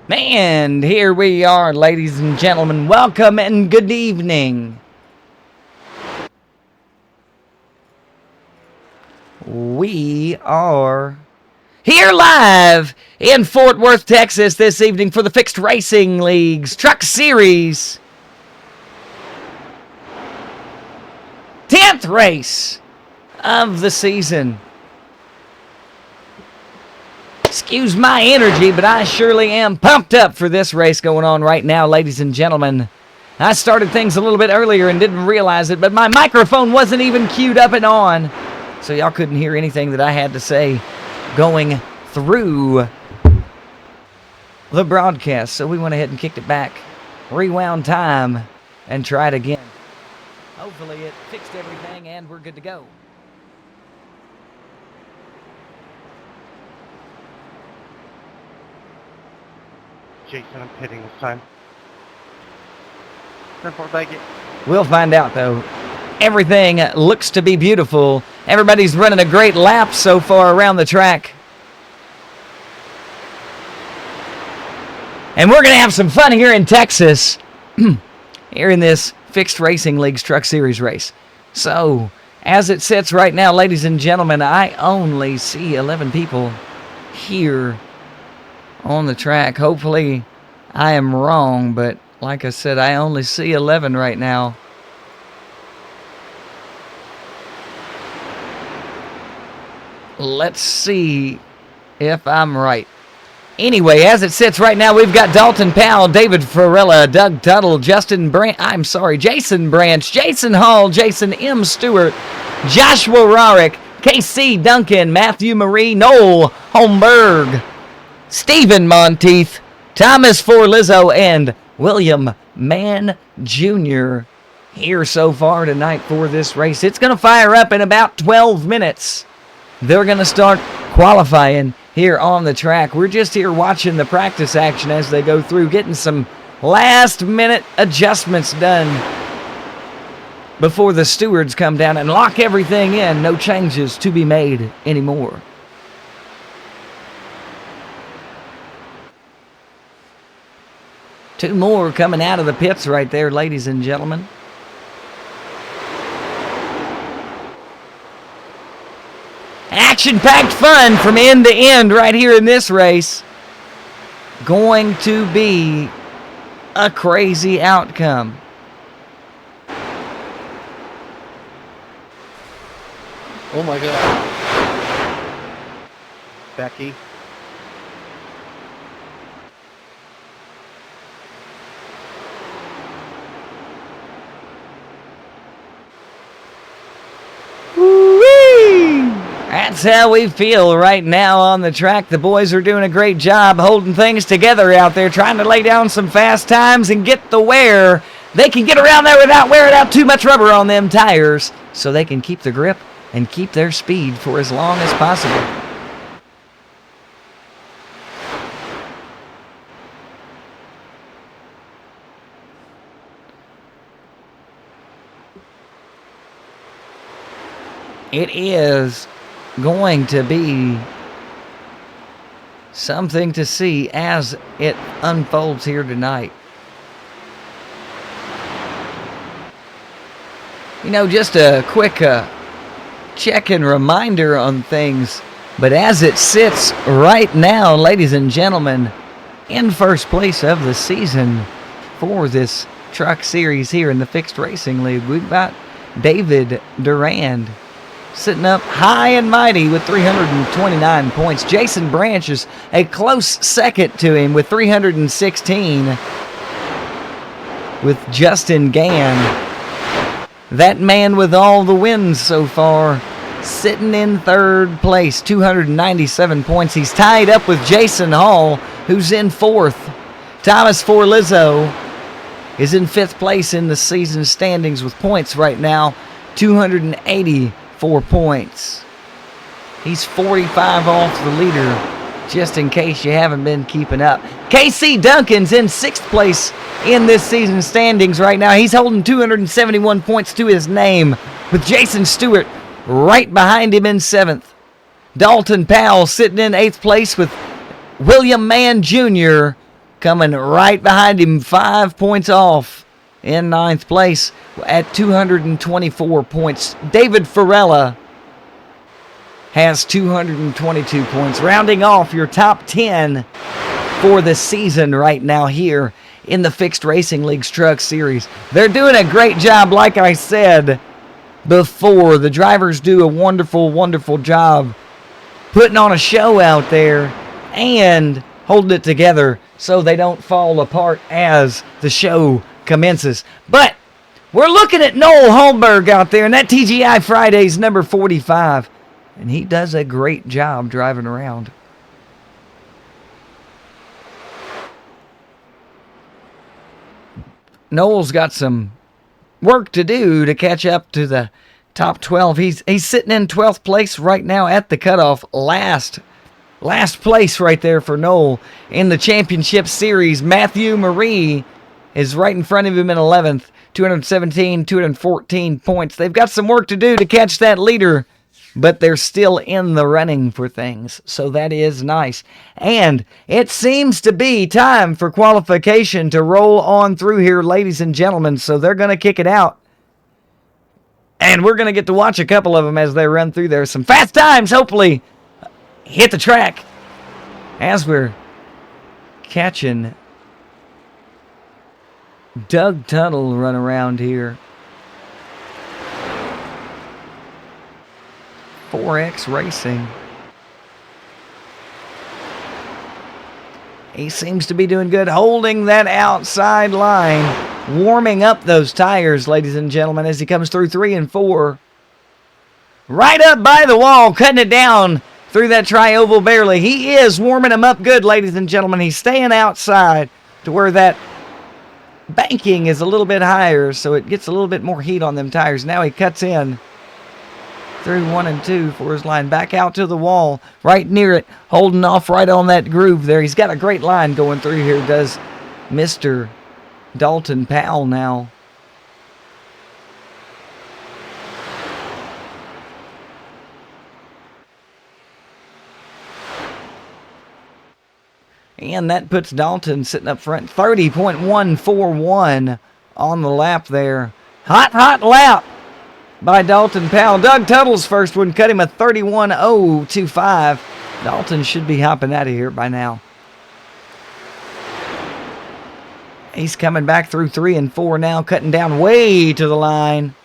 And here we are, ladies and gentlemen. Welcome and good evening. We are here live in Fort Worth, Texas this evening for the Fixed Racing League's Truck Series 10th race of the season. Excuse my energy, but I surely am pumped up for this race going on right now, ladies and gentlemen. I started things a little bit earlier and didn't realize it, but my microphone wasn't even queued up and on, so y'all couldn't hear anything that I had to say going through the broadcast. So we went ahead and kicked it back, rewound time, and tried again. Hopefully it fixed everything and we're good to go. Jason, I'm pitting this time. We'll find out, though. Everything looks to be beautiful. Everybody's running a great lap so far around the track. And we're going to have some fun here in Texas, here in this Fixed Racing League's Truck Series race. So, as it sits right now, ladies and gentlemen, I only see 11 people here on the track. Hopefully I am wrong, but like I said, I only see 11 right now. Let's see if I'm right. Anyway, as it sits right now, we've got Dalton Powell, David Farella, Doug Tuttle, Jason Branch, Jason Hall, Jason M. Stewart, Joshua Rarick, KC Duncan, Matthew Marie, Noel Holmberg, Stephen Monteith, Thomas Forlizzo, and William Mann Jr. here so far tonight for this race. It's going to fire up in about 12 minutes. They're going to start qualifying here on the track. We're just here watching the practice action as they go through, getting some last-minute adjustments done before the stewards come down and lock everything in. No changes to be made anymore. Two more coming out of the pits right there, ladies and gentlemen. Action-packed fun from end to end right here in this race. Going to be a crazy outcome. Oh my God. Becky. That's how we feel right now on the track. The boys are doing a great job holding things together out there, trying to lay down some fast times and get the wear. They can get around there without wearing out too much rubber on them tires, so they can keep the grip and keep their speed for as long as possible. It is going to be something to see as it unfolds here tonight. You know, just a quick check-in reminder on things, but as it sits right now, ladies and gentlemen, in first place of the season for this truck series here in the Fixed Racing League, we've got David Durand sitting up high and mighty with 329 points. Jason Branch is a close second to him with 316. With Justin Gann, that man with all the wins so far, sitting in third place, 297 points. He's tied up with Jason Hall, who's in fourth. Thomas Forlizzo is in fifth place in the season standings with points right now, 284 points. He's 45 off the leader, just in case you haven't been keeping up. KC Duncan's in sixth place in this season standings right now. He's holding 271 points to his name, with Jason Stewart right behind him in seventh. Dalton Powell sitting in eighth place with William Mann Jr. coming right behind him, 5 points off in 9th place at 224 points. David Farella has 222 points, rounding off your top 10 for the season right now here in the Fixed Racing League's Truck Series. They're doing a great job, like I said before. The drivers do a wonderful, wonderful job putting on a show out there and holding it together so they don't fall apart as the show commences. But we're looking at Noel Holmberg out there, and that TGI Fridays number 45. And he does a great job driving around. Noel's got some work to do to catch up to the top 12. He's sitting in 12th place right now at the cutoff. Last place right there for Noel in the championship series. Matthew Marie is right in front of him in 11th. 217, 214 points. They've got some work to do to catch that leader, but they're still in the running for things, so that is nice. And it seems to be time for qualification to roll on through here, ladies and gentlemen, so they're going to kick it out. And we're going to get to watch a couple of them as they run through there. Some fast times, hopefully, hit the track as we're catching Doug Tuttle run around here. 4X Racing. He seems to be doing good, holding that outside line, warming up those tires, ladies and gentlemen, as he comes through 3 and 4. Right up by the wall, cutting it down through that tri-oval barely. He is warming them up good, ladies and gentlemen. He's staying outside to where that banking is a little bit higher, so it gets a little bit more heat on them tires. Now he cuts in through 1 and 2 for his line, back out to the wall, right near it, holding off right on that groove there. He's got a great line going through here, does Mr. Dalton Powell now. And that puts Dalton sitting up front, 30.141 on the lap there. Hot lap by Dalton Powell. Doug Tuttle's first one cut him a 31.025. Dalton should be hopping out of here by now. He's coming back through 3 and 4 now, cutting down way to the line.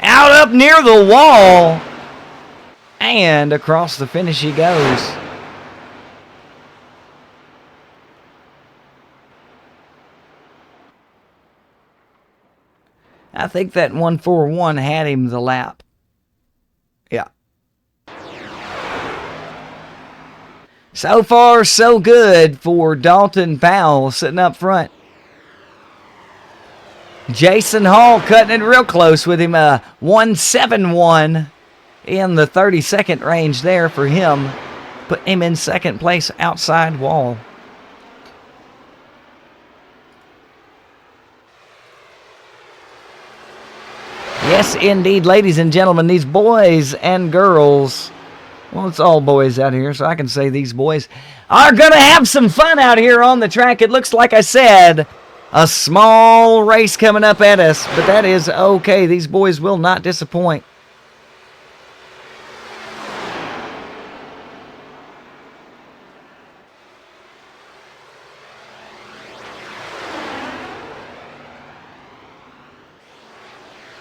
Out up near the wall. And across the finish he goes. I think that 141 had him the lap. Yeah. So far, so good for Dalton Powell sitting up front. Jason Hall cutting it real close with him. 171 in the 32nd range there for him. Put him in second place outside wall. Yes, indeed, ladies and gentlemen, these boys and girls, well, it's all boys out here, so I can say these boys are going to have some fun out here on the track. It looks like I said, a small race coming up at us, but that is okay. These boys will not disappoint.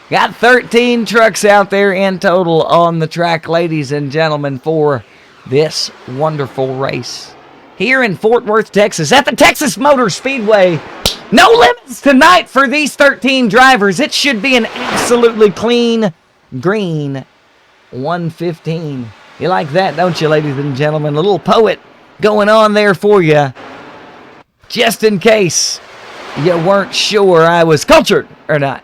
Got 13 trucks out there in total on the track, ladies and gentlemen, for this wonderful race here in Fort Worth, Texas, at the Texas Motor Speedway. No limits tonight for these 13 drivers. It should be an absolutely clean green 115. You like that, don't you, ladies and gentlemen? A little poet going on there for you, just in case you weren't sure I was cultured or not.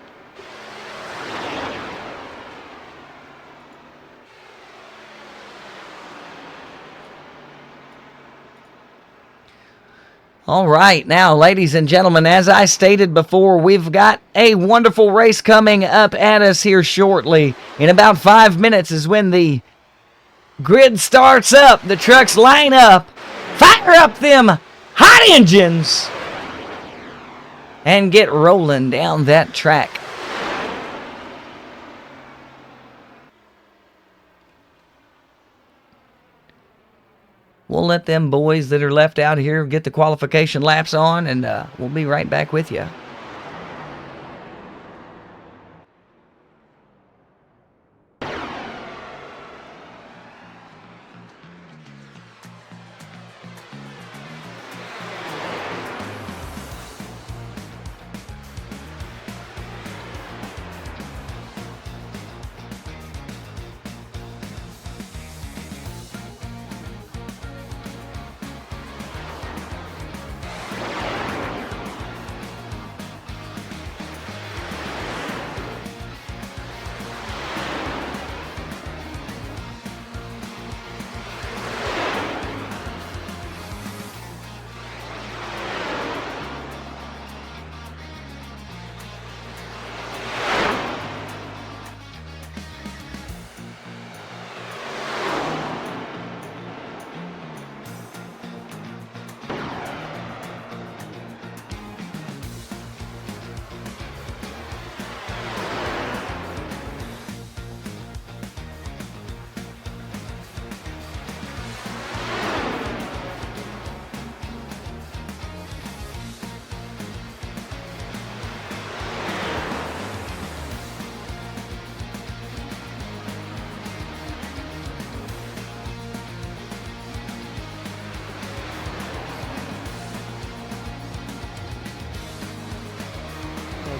All right, now, ladies and gentlemen, as I stated before, we've got a wonderful race coming up at us here shortly. In about 5 minutes is when the grid starts up. The trucks line up. Fire up them hot engines and get rolling down that track. We'll let them boys that are left out here get the qualification laps on, and we'll be right back with you.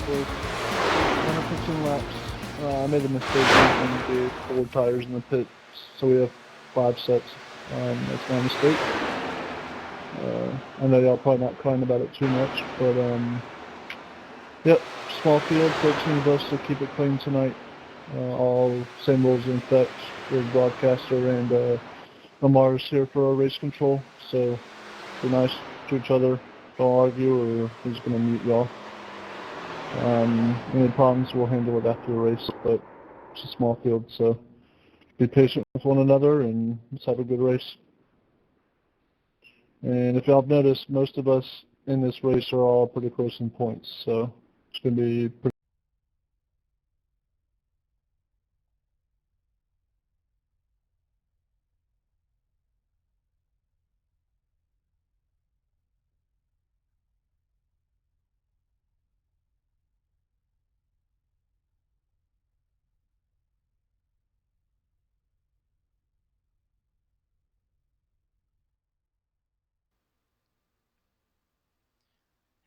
Okay. 115 laps. I made a mistake on the cold tires in the pit, so we have 5 sets. That's my mistake. I know y'all probably not crying about it too much, but yep, small field, 13 of us to keep it clean tonight. All same rules in effect with broadcaster and Lamar's here for our race control, so be nice to each other, don't argue, or he's gonna mute y'all. Any problems we'll handle it after the race, but it's a small field, so be patient with one another and let's have a good race. And if y'all have noticed, most of us in this race are all pretty close in points, so it's going to be pretty.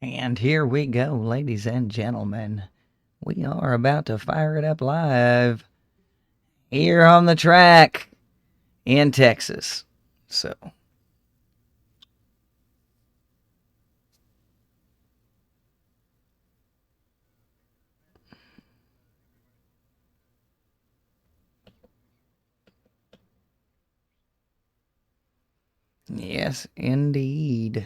And here we go, ladies and gentlemen. We are about to fire it up live here on the track in Texas. So, yes, indeed.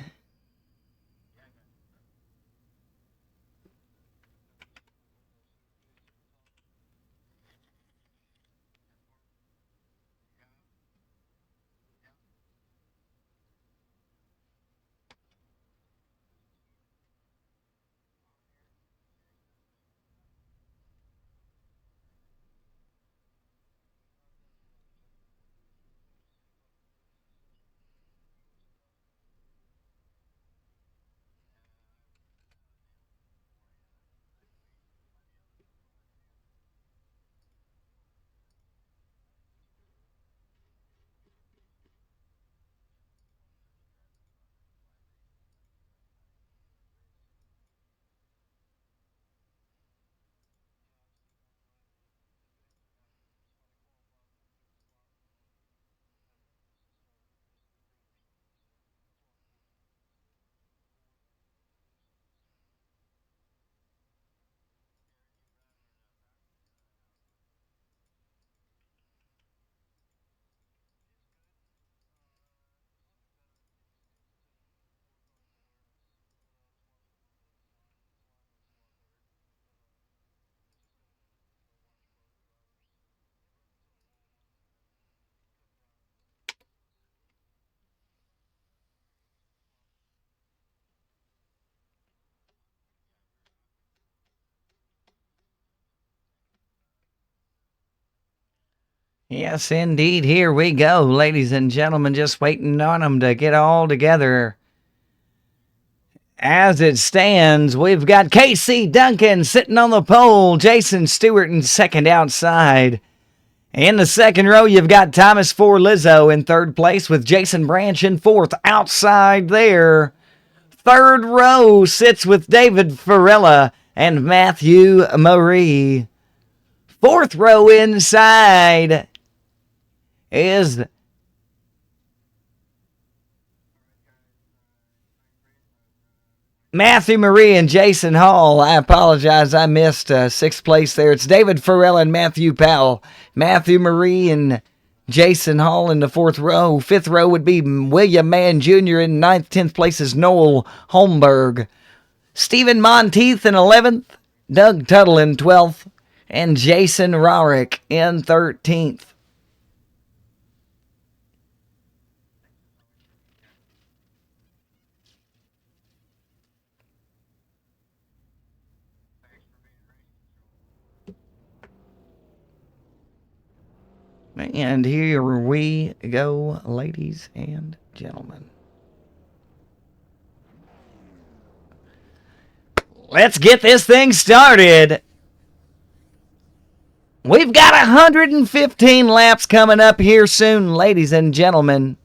Yes, indeed. Here we go, ladies and gentlemen. Just waiting on them to get all together. As it stands, we've got Casey Duncan sitting on the pole, Jason Stewart in second outside. In the second row, you've got Thomas Lizzo in third place with Jason Branch in fourth outside there. Third row sits with David Farella and Matthew Marie. Fourth row inside is Matthew Marie and Jason Hall. I apologize, I missed sixth place there. It's David Farrell and Matthew Powell. Matthew Marie and Jason Hall in the fourth row. Fifth row would be William Mann Jr. in ninth. 10th place is Noel Holmberg. Stephen Monteith in 11th. Doug Tuttle in 12th. And Jason Rarick in 13th. And here we go, ladies and gentlemen. Let's get this thing started. We've got 115 laps coming up here soon, ladies and gentlemen.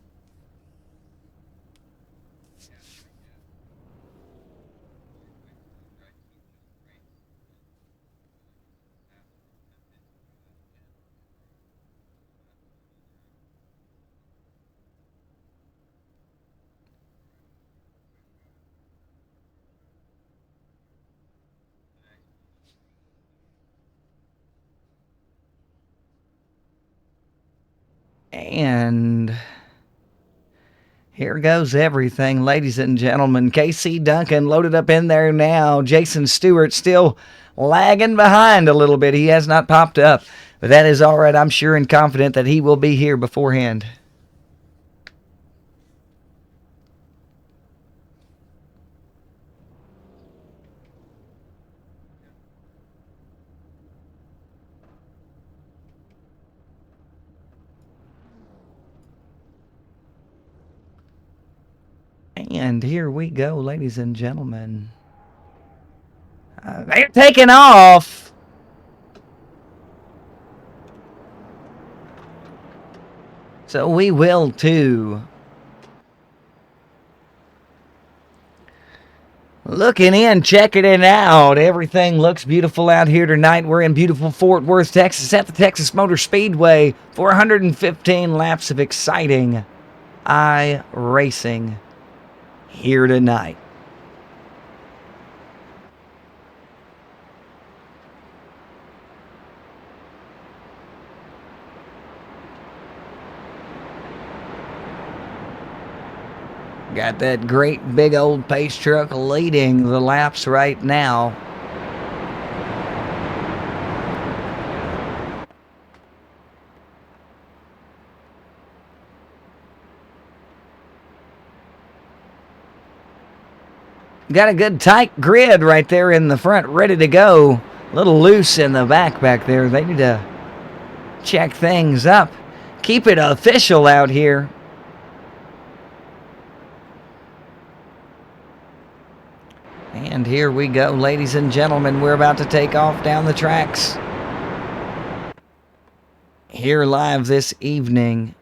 And here goes everything, ladies and gentlemen. Casey Duncan loaded up in there now. Jason Stewart still lagging behind a little bit. He has not popped up, but that is all right. I'm sure and confident that he will be here beforehand. And here we go, ladies and gentlemen. They're taking off. So we will too. Looking in, checking it out. Everything looks beautiful out here tonight. We're in beautiful Fort Worth, Texas at the Texas Motor Speedway. 415 laps of exciting iRacing here tonight. Got that great big old pace truck leading the laps right now. Got a good tight grid right there in the front, ready to go. A little loose in the back there. They need to check things up. Keep it official out here. And here we go, ladies and gentlemen. We're about to take off down the tracks. Here live this evening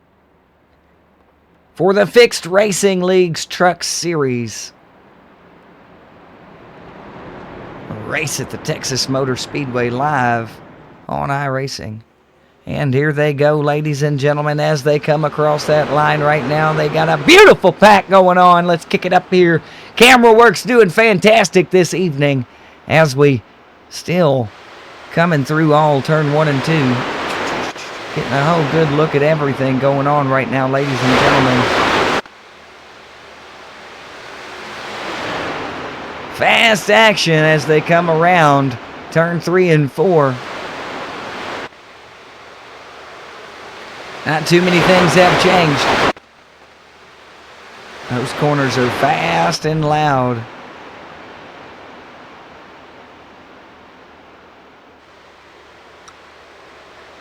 for the Fixed Racing League's Truck Series. A race at the Texas Motor Speedway live on iRacing. And here they go, ladies and gentlemen, as they come across that line right now. They got a beautiful pack going on. Let's kick it up here. Camera work's doing fantastic this evening as we still coming through all turn 1 and 2. Getting a whole good look at everything going on right now, ladies and gentlemen. Fast action as they come around turn 3 and 4. Not too many things have changed. Those corners are fast and loud.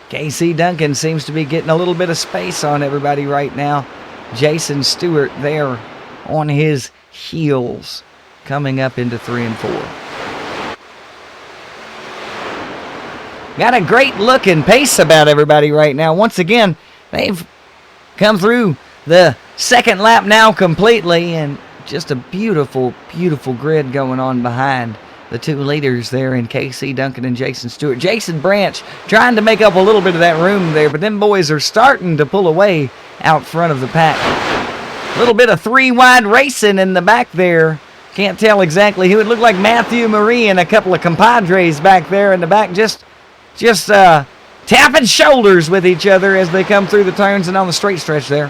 Casey Duncan seems to be getting a little bit of space on everybody right now. Jason Stewart there on his heels, coming up into 3 and 4. Got a great look and pace about everybody right now. Once again, they've come through the second lap now completely, and just a beautiful, beautiful grid going on behind the two leaders there in KC Duncan and Jason Stewart. Jason Branch trying to make up a little bit of that room there, but them boys are starting to pull away out front of the pack. A little bit of 3-wide racing in the back there. Can't tell exactly who. It looked like Matthew Marie and a couple of compadres back there in the back, just tapping shoulders with each other as they come through the turns and on the straight stretch there.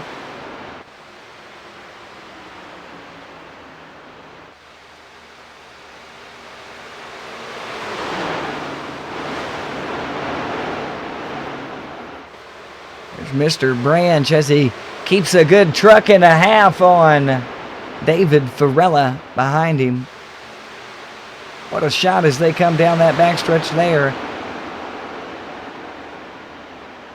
Mr. Branch as he keeps a good truck and a half on David Farella behind him. What a shot as they come down that backstretch there.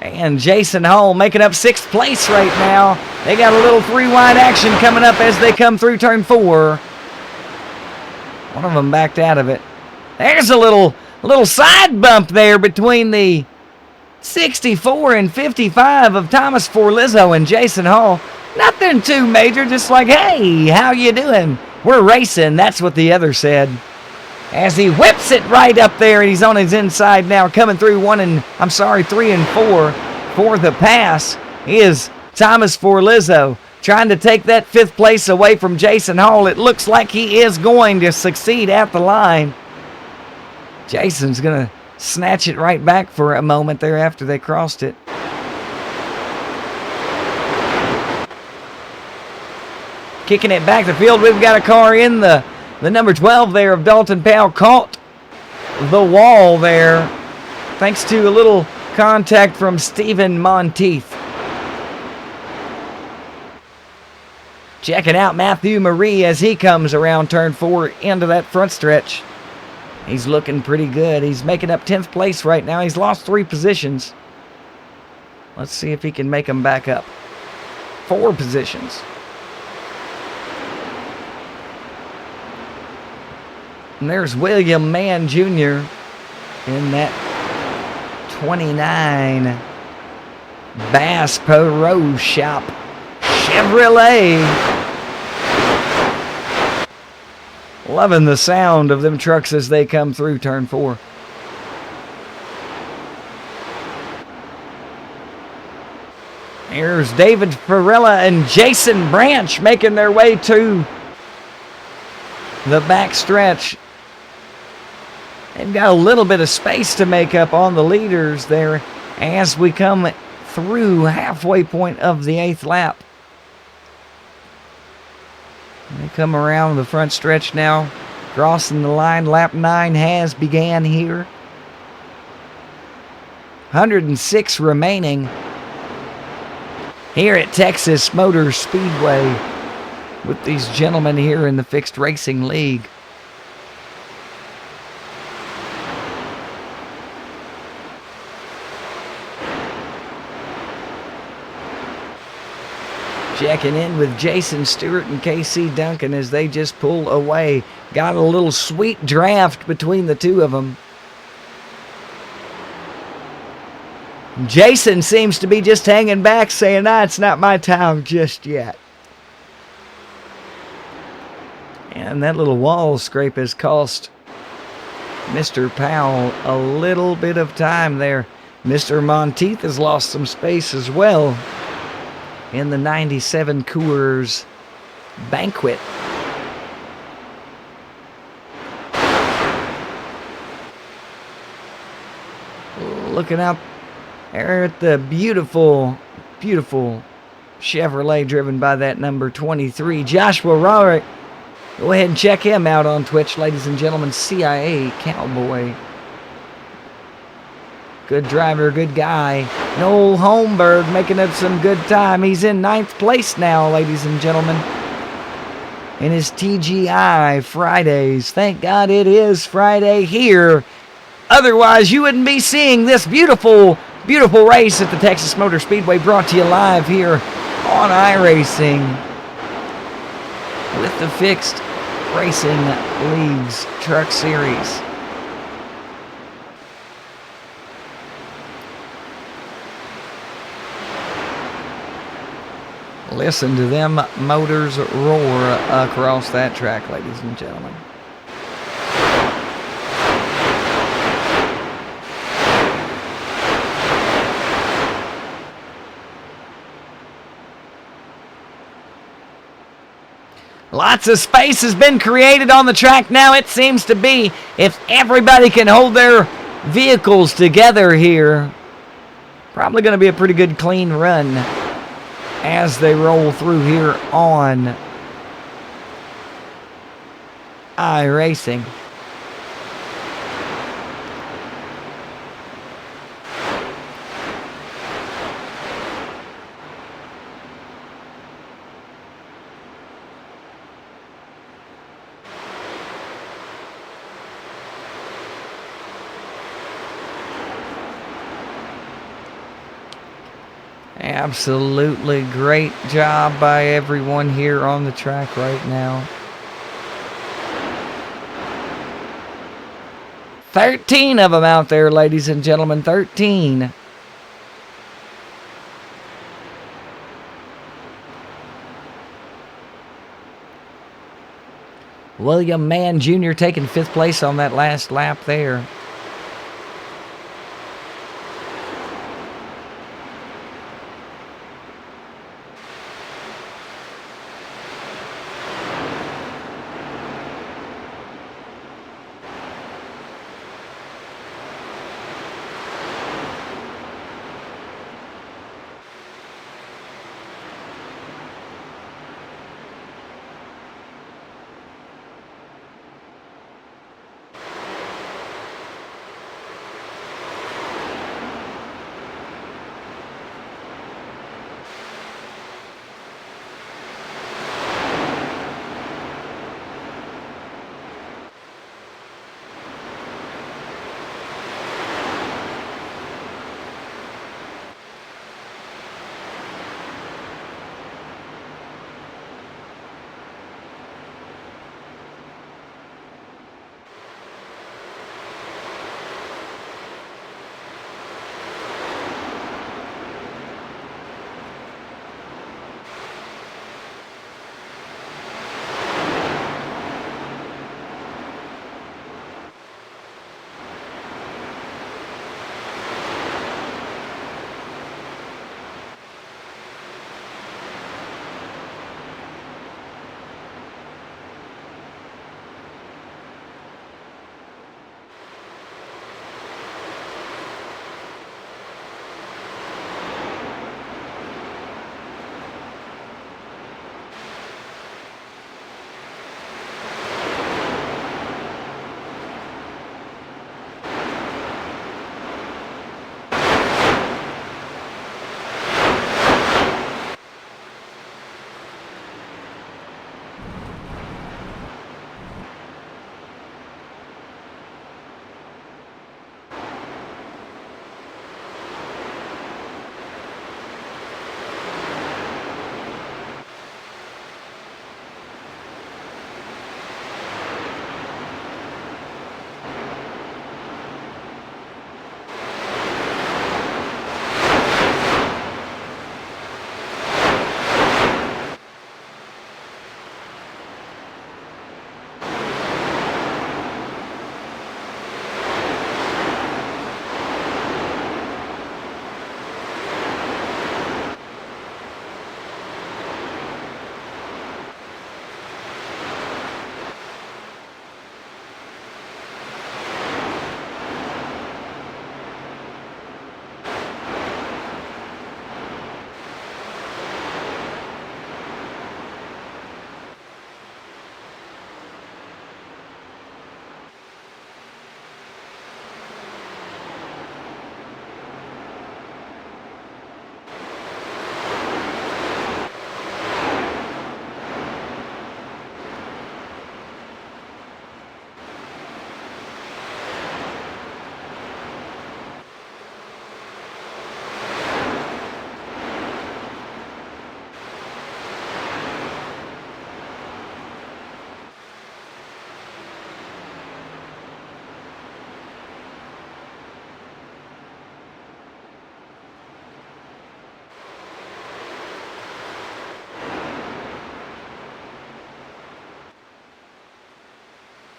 And Jason Hall making up 6th place right now. They got a little 3-wide action coming up as they come through turn 4. One of them backed out of it. There's a little side bump there between the 64 and 55 of Thomas Forlizzo and Jason Hall. Nothing too major, just like, hey, how you doing? We're racing, that's what the other said. As he whips it right up there, and he's on his inside now, coming through 3 and 4 for the pass is Thomas Forlizzo, trying to take that 5th place away from Jason Hall. It looks like he is going to succeed at the line. Jason's going to snatch it right back for a moment there after they crossed it. Kicking it back the field, we've got a car in the number 12 there of Dalton Powell caught the wall there thanks to a little contact from Stephen Monteith. Checking out Matthew Marie as he comes around turn 4 into that front stretch. He's looking pretty good. He's making up 10th place right now. He's lost 3 positions. Let's see if he can make them back up. 4 positions. And there's William Mann Jr. in that 29 Bass Pro Shop Chevrolet. Loving the sound of them trucks as they come through turn 4. Here's David Farella and Jason Branch making their way to the back stretch. They've got a little bit of space to make up on the leaders there as we come through halfway point of the 8th lap. They come around the front stretch now, crossing the line. Lap 9 has began here. 106 remaining here at Texas Motor Speedway with these gentlemen here in the Fixed Racing League. Checking in with Jason Stewart and KC Duncan as they just pull away. Got a little sweet draft between the two of them. Jason seems to be just hanging back saying, it's not my time just yet. And that little wall scrape has cost Mr. Powell a little bit of time there. Mr. Monteith has lost some space as well in the 97 Coors Banquet. Looking up there at the beautiful, beautiful Chevrolet driven by that number 23, Joshua Rorick. Go ahead and check him out on Twitch, ladies and gentlemen. CIA Cowboy. Good driver, good guy. Noel Holmberg making up some good time. He's in 9th place now, ladies and gentlemen, in his TGI Fridays. Thank God it is Friday here. Otherwise, you wouldn't be seeing this beautiful Beautiful race at the Texas Motor Speedway, brought to you live here on iRacing with the Fixed Racing Leagues Truck Series. Listen to them motors roar across that track, ladies and gentlemen. Lots of space has been created on the track now. It seems to be, if everybody can hold their vehicles together here, probably going to be a pretty good clean run as they roll through here on iRacing. Absolutely great job by everyone here on the track right now. 13 of them out there, ladies and gentlemen, 13. William Mann Jr. taking 5th place on that last lap there.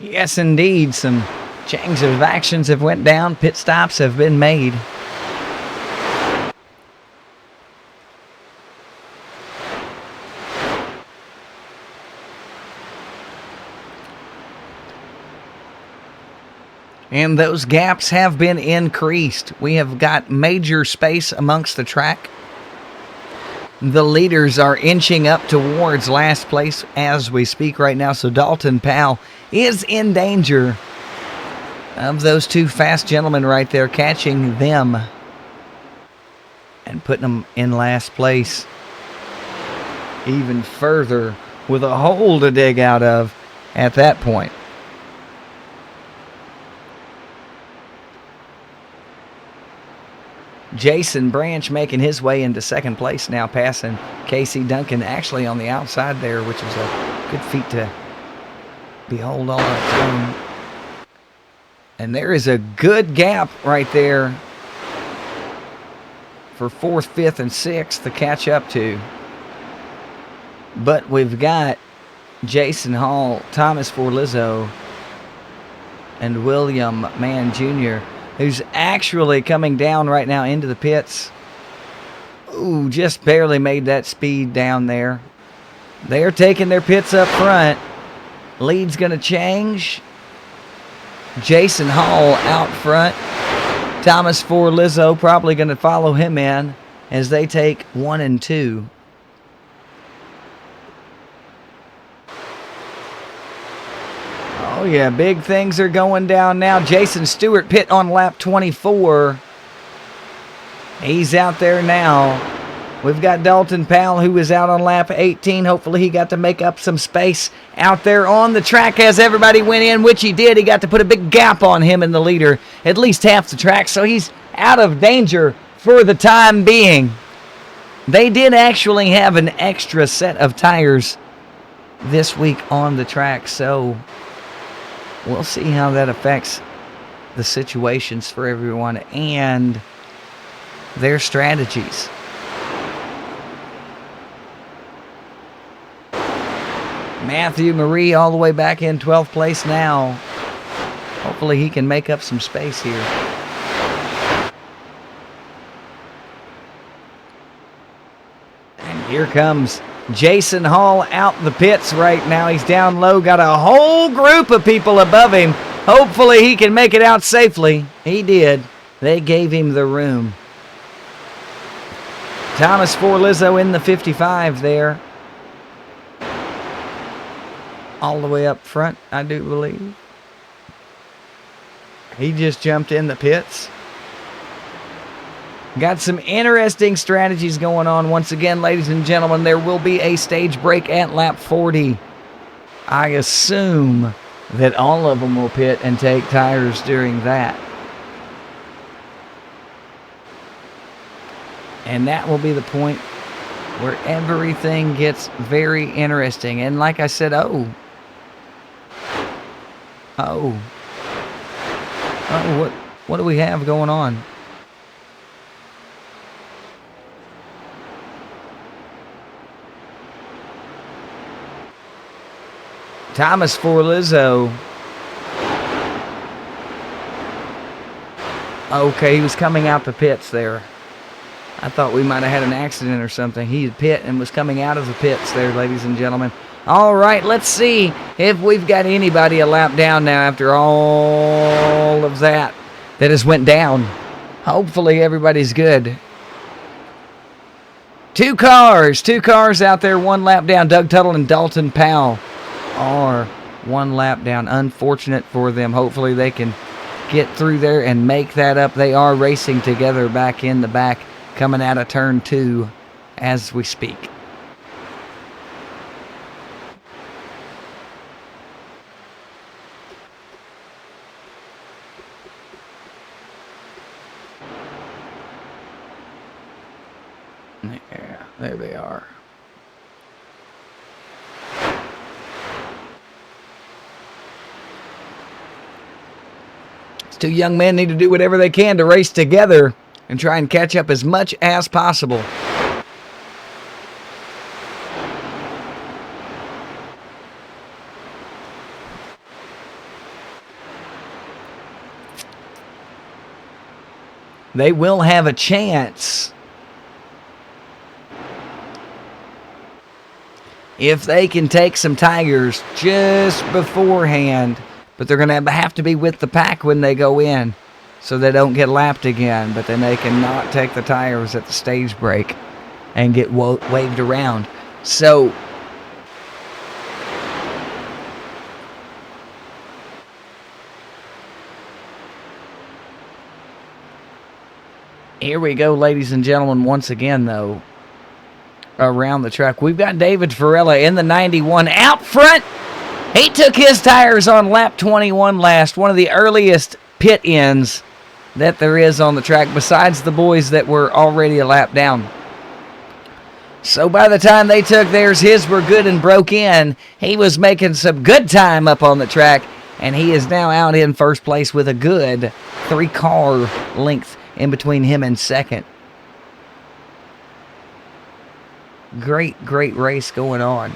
Yes, indeed. Some change of actions have went down. Pit stops have been made. And those gaps have been increased. We have got major space amongst the track. The leaders are inching up towards last place as we speak right now. So Dalton Powell is in danger of those two fast gentlemen right there, catching them and putting them in last place even further with a hole to dig out of at that point. Jason Branch making his way into second place now, passing Casey Duncan actually on the outside there, which is a good feat to behold all on its own. And there is a good gap right there for 4th, 5th, and 6th to catch up to. But we've got Jason Hall, Thomas Forlizzo, and William Mann Jr., who's actually coming down right now into the pits. Ooh, just barely made that speed down there. They're taking their pits up front. Lead's going to change. Jason Hall out front. Thomas Forlizzo probably going to follow him in as they take 1 and 2. Oh, yeah, big things are going down now. Jason Stewart pit on lap 24. He's out there now. We've got Dalton Powell, who is out on lap 18. Hopefully he got to make up some space out there on the track as everybody went in, which he did. He got to put a big gap on him and the leader, at least half the track, so he's out of danger for the time being. They did actually have an extra set of tires this week on the track, so we'll see how that affects the situations for everyone and their strategies. Matthew Marie all the way back in 12th place now. Hopefully he can make up some space here. And here comes Jason Hall out the pits right now. He's down low, got a whole group of people above him. Hopefully he can make it out safely. He did. They gave him the room. Thomas Forlizzo in the 55 there. All the way up front, I do believe. He just jumped in the pits. Got some interesting strategies going on. Once again, ladies and gentlemen, there will be a stage break at lap 40. I assume that all of them will pit and take tires during that. And that will be the point where everything gets very interesting. And like I said, what do we have going on? Thomas Forlizzo. Okay, he was coming out the pits there. I thought we might have had an accident or something. He had pit and was coming out of the pits there, ladies and gentlemen. All right, let's see if we've got anybody a lap down now after all of that has went down. Hopefully everybody's good. Two cars out there, 1 lap down. Doug Tuttle and Dalton Powell are 1 lap down. Unfortunate for them. Hopefully they can get through there and make that up. They are racing together back in the back, coming out of turn 2 as we speak. Yeah, there they are. These two young men need to do whatever they can to race together and try and catch up as much as possible. they will have a chance if they can take some tires just beforehand. But they're going to have to be with the pack when they go in so they don't get lapped again. But then they cannot take the tires at the stage break and get waved around. So here we go, ladies and gentlemen, once again, though, around the track. We've got David Farella in the 91 out front. He took his tires on lap 21 last, one of the earliest pit ins that there is on the track, besides the boys that were already a lap down. So by the time they took theirs, his were good and broke in. He was making some good time up on the track, and he is now out in first place with a good 3-car length in between him and second. Great race going on.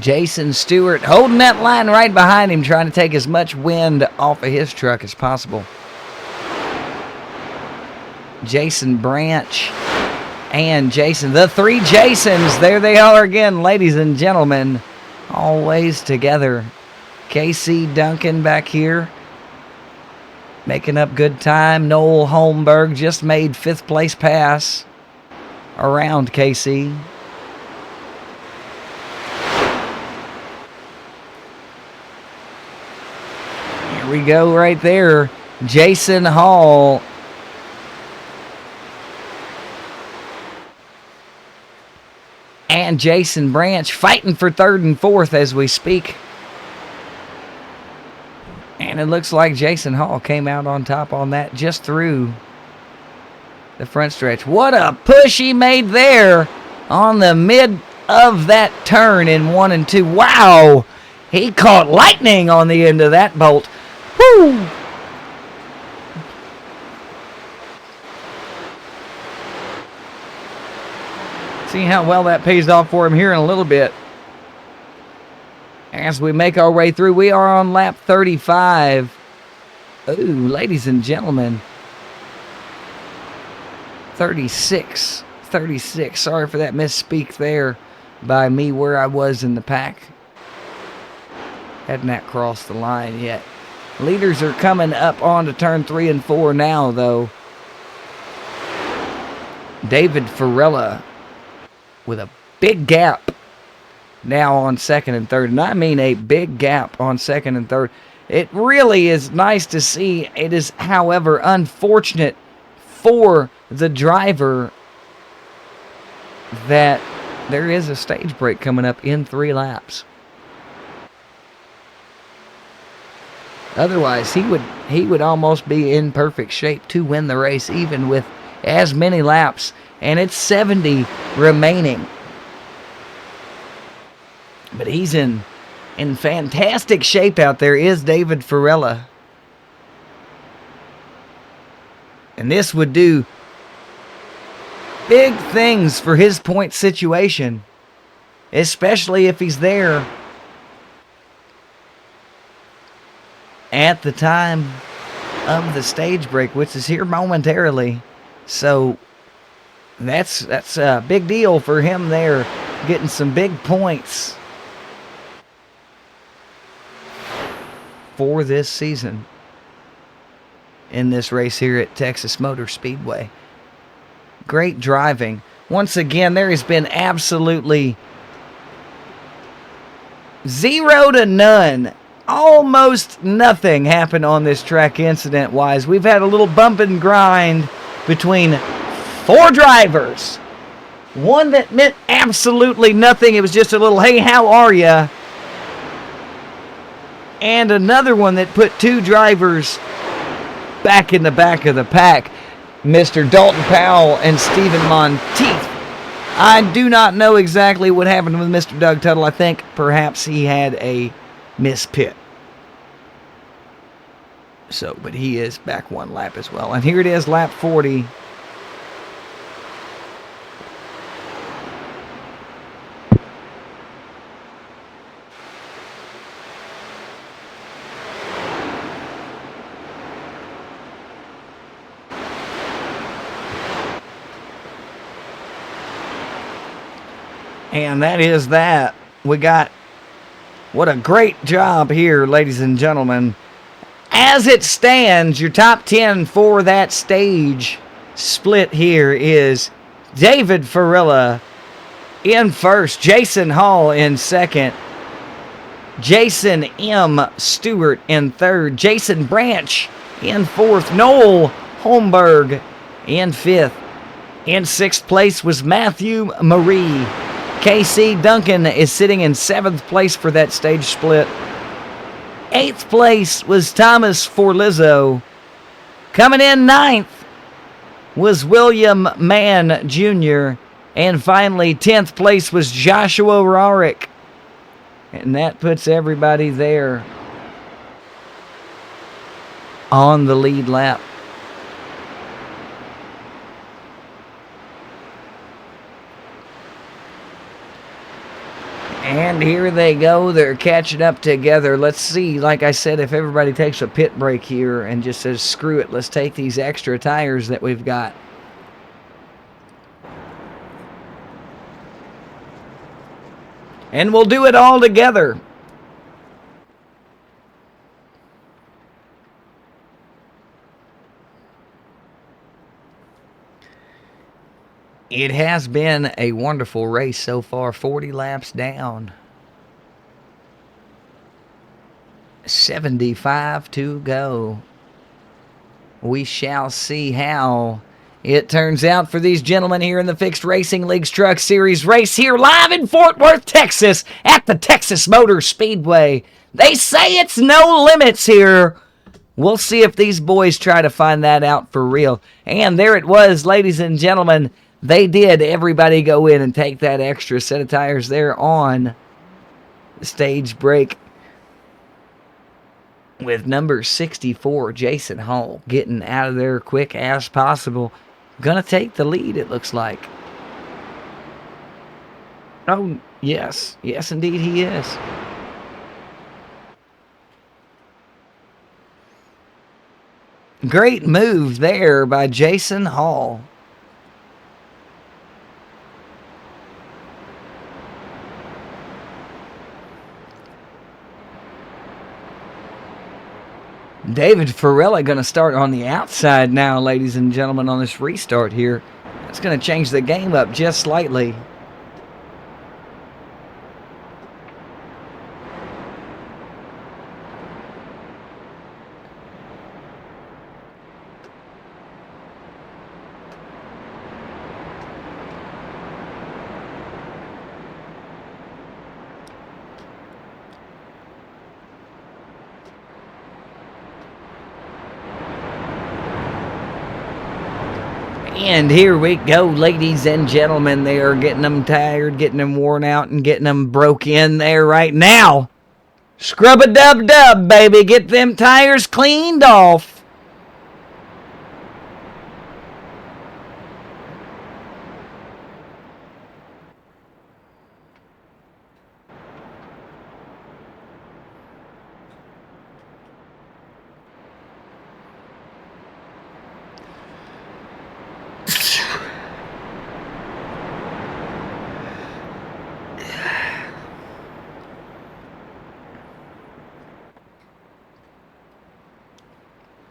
Jason Stewart holding that line right behind him, trying to take as much wind off of his truck as possible. Jason Branch and Jason, the 3 Jasons, there they are again, ladies and gentlemen, always together. KC Duncan back here, making up good time. Noel Holmberg just made 5th place pass around KC. Here we go right there. Jason Hall and Jason Branch fighting for 3rd and 4th as we speak. And it looks like Jason Hall came out on top on that just through the front stretch. What a push he made there on the mid of that turn in 1 and 2. Wow! He caught lightning on the end of that bolt. Woo! See how well that pays off for him here in a little bit. As we make our way through, we are on lap 35. Ooh, ladies and gentlemen. 36. Sorry for that misspeak there by me where I was in the pack. Hadn't that crossed the line yet. Leaders are coming up onto turn 3 and 4 now, though. David Farella with a big gap now on 2nd and 3rd. And I mean a big gap on 2nd and 3rd. It really is nice to see. It is, however, unfortunate for the driver that there is a stage break coming up in 3 laps. Otherwise, he would almost be in perfect shape to win the race, even with as many laps. And it's 70 remaining. But he's in fantastic shape out there, is David Farella. And this would do big things for his point situation, especially if he's there at the time of the stage break, which is here momentarily. So that's a big deal for him there, getting some big points for this season in this race here at Texas Motor Speedway. Great driving. Once again, there has been absolutely 0 to none. Almost nothing happened on this track incident-wise. We've had a little bump and grind between 4 drivers. One that meant absolutely nothing. It was just a little, hey, how are ya? And another one that put 2 drivers back in the back of the pack. Mr. Dalton Powell and Stephen Monteith. I do not know exactly what happened with Mr. Doug Tuttle. I think perhaps he had a miss pit. So, but he is back 1 lap as well. And here it is, lap 40. And that is that. We got, what a great job here, ladies and gentlemen. As it stands, your top 10 for that stage split here is David Farella in first, Jason Hall in second, Jason M. Stewart in third, Jason Branch in fourth, Noel Holmberg in fifth. In sixth place was Matthew Marie. KC Duncan is sitting in seventh place for that stage split. Eighth place was Thomas Forlizzo. Coming in ninth was William Mann Jr. And finally, 10th place was Joshua Rarick. And that puts everybody there on the lead lap. And here they go. They're catching up together. Let's see, like I said, if everybody takes a pit break here and just says, screw it, let's take these extra tires that we've got. And we'll do it all together. It has been a wonderful race so far. 40 laps down. 75 to go. We shall see how it turns out for these gentlemen here in the Fixed Racing League's Truck Series race here live in Fort Worth, Texas at the Texas Motor Speedway. They say it's no limits here. We'll see if these boys try to find that out for real. And there it was, ladies and gentlemen. They did. Everybody go in and take that extra set of tires there on the stage break. With number 64, Jason Hall, getting out of there quick as possible. Gonna take the lead, it looks like. Oh, yes. Yes, indeed he is. Great move there by Jason Hall. David Farella going to start on the outside now, ladies and gentlemen, on this restart here. That's going to change the game up just slightly. And here we go, ladies and gentlemen. They are getting them tired, getting them worn out, and getting them broke in there right now. Scrub-a-dub-dub, baby. Get them tires cleaned off.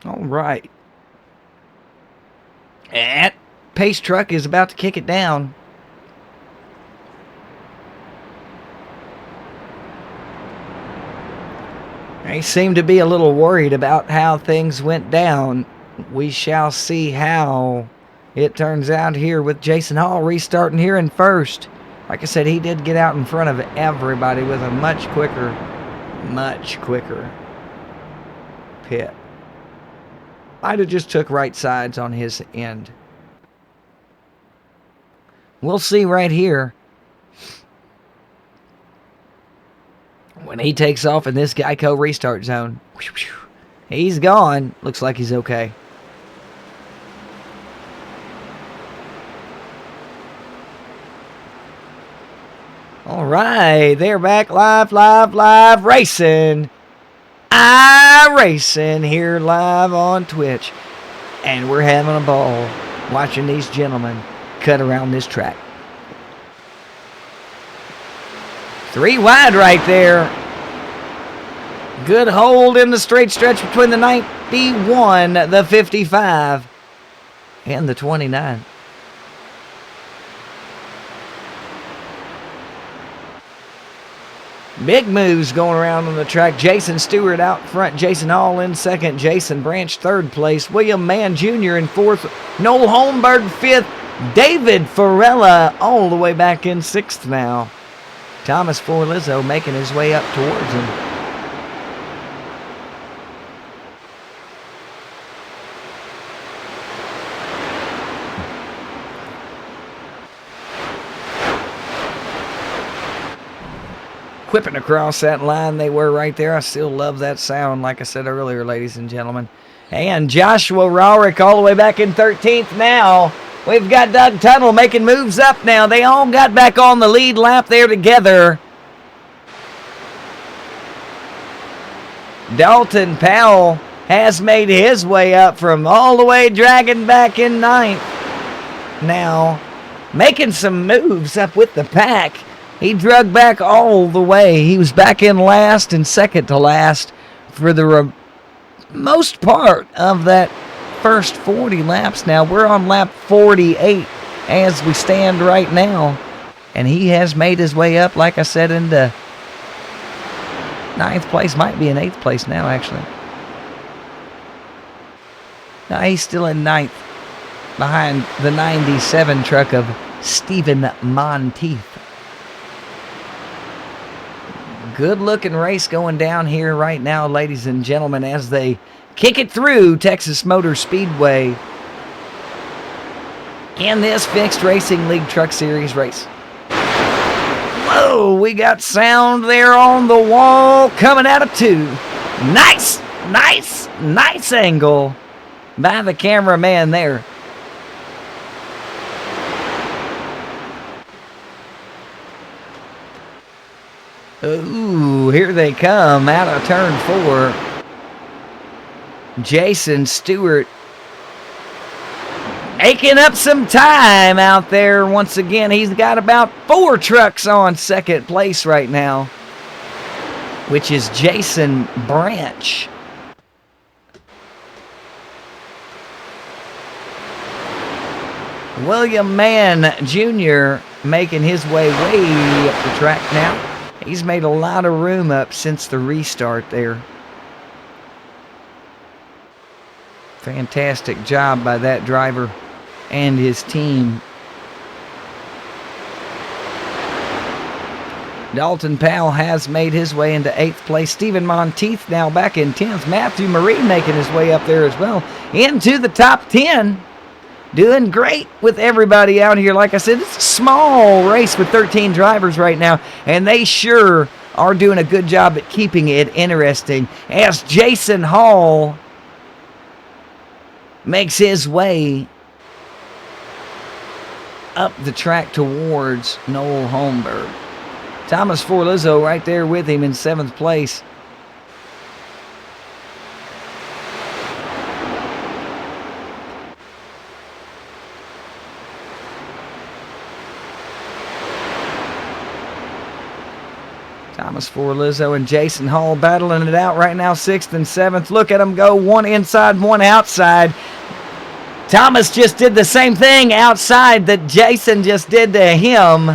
All right. And Pace Truck is about to kick it down. They seem to be a little worried about how things went down. We shall see how it turns out here with Jason Hall restarting here in first. Like I said, he did get out in front of everybody with a much quicker pit. Might have just took right sides on his end. We'll see right here. When he takes off in this Geico restart zone. He's gone. Looks like he's okay. All right. They're back live racing. iRacing here live on Twitch. And we're having a ball watching these gentlemen cut around this track. 3 wide right there. Good hold in the straight stretch between the 91, the 55, and the 29. Big moves going around on the track. Jason Stewart out front. Jason Hall in second. Jason Branch third place. William Mann Jr. in fourth. Noel Holmberg fifth. David Farella all the way back in sixth now. Thomas Forlizzo making his way up towards him. Whipping across that line they were right there. I still love that sound, like I said earlier, ladies and gentlemen. And Joshua Rarick all the way back in 13th now. We've got Doug Tuttle making moves up now. They all got back on the lead lap there together. Dalton Powell has made his way up from all the way dragging back in 9th. Now, making some moves up with the pack. He drug back all the way. He was back in last and second to last for the most part of that first 40 laps. Now we're on lap 48 as we stand right now. And he has made his way up, like I said, into 9th place. Might be in 8th place now, actually. No, he's still in 9th behind the 97 truck of Stephen Monteith. Good looking race going down here right now, ladies and gentlemen, as they kick it through Texas Motor Speedway in this Fixed Racing League Truck Series race. Whoa, we got sound there on the wall coming out of 2. Nice angle by the cameraman there. Ooh, here they come out of turn 4. Jason Stewart making up some time out there once again. He's got about 4 trucks on second place right now, which is Jason Branch. William Mann Jr. making his way up the track now. He's made a lot of room up since the restart there. Fantastic job by that driver and his team. Dalton Powell has made his way into 8th place. Stephen Monteith now back in 10th. Matthew Marie making his way up there as well into the top 10. Doing great with everybody out here. Like I said, it's a small race with 13 drivers right now, and they sure are doing a good job at keeping it interesting as Jason Hall makes his way up the track towards Noel Holmberg. Thomas Forlizzo right there with him in 7th place. Thomas Forlizzo and Jason Hall battling it out right now, 6th and 7th. Look at them go, one inside, one outside. Thomas just did the same thing outside that Jason just did to him.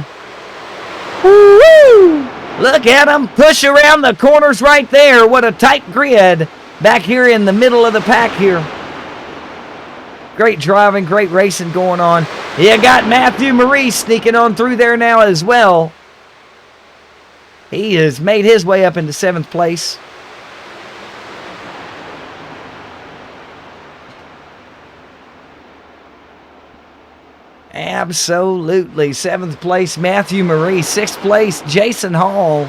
Woo-woo! Look at him push around the corners right there. What a tight grid back here in the middle of the pack here. Great driving, great racing going on. You got Matthew Marie sneaking on through there now as well. He has made his way up into 7th place. Absolutely. 7th place, Matthew Marie. 6th place, Jason Hall.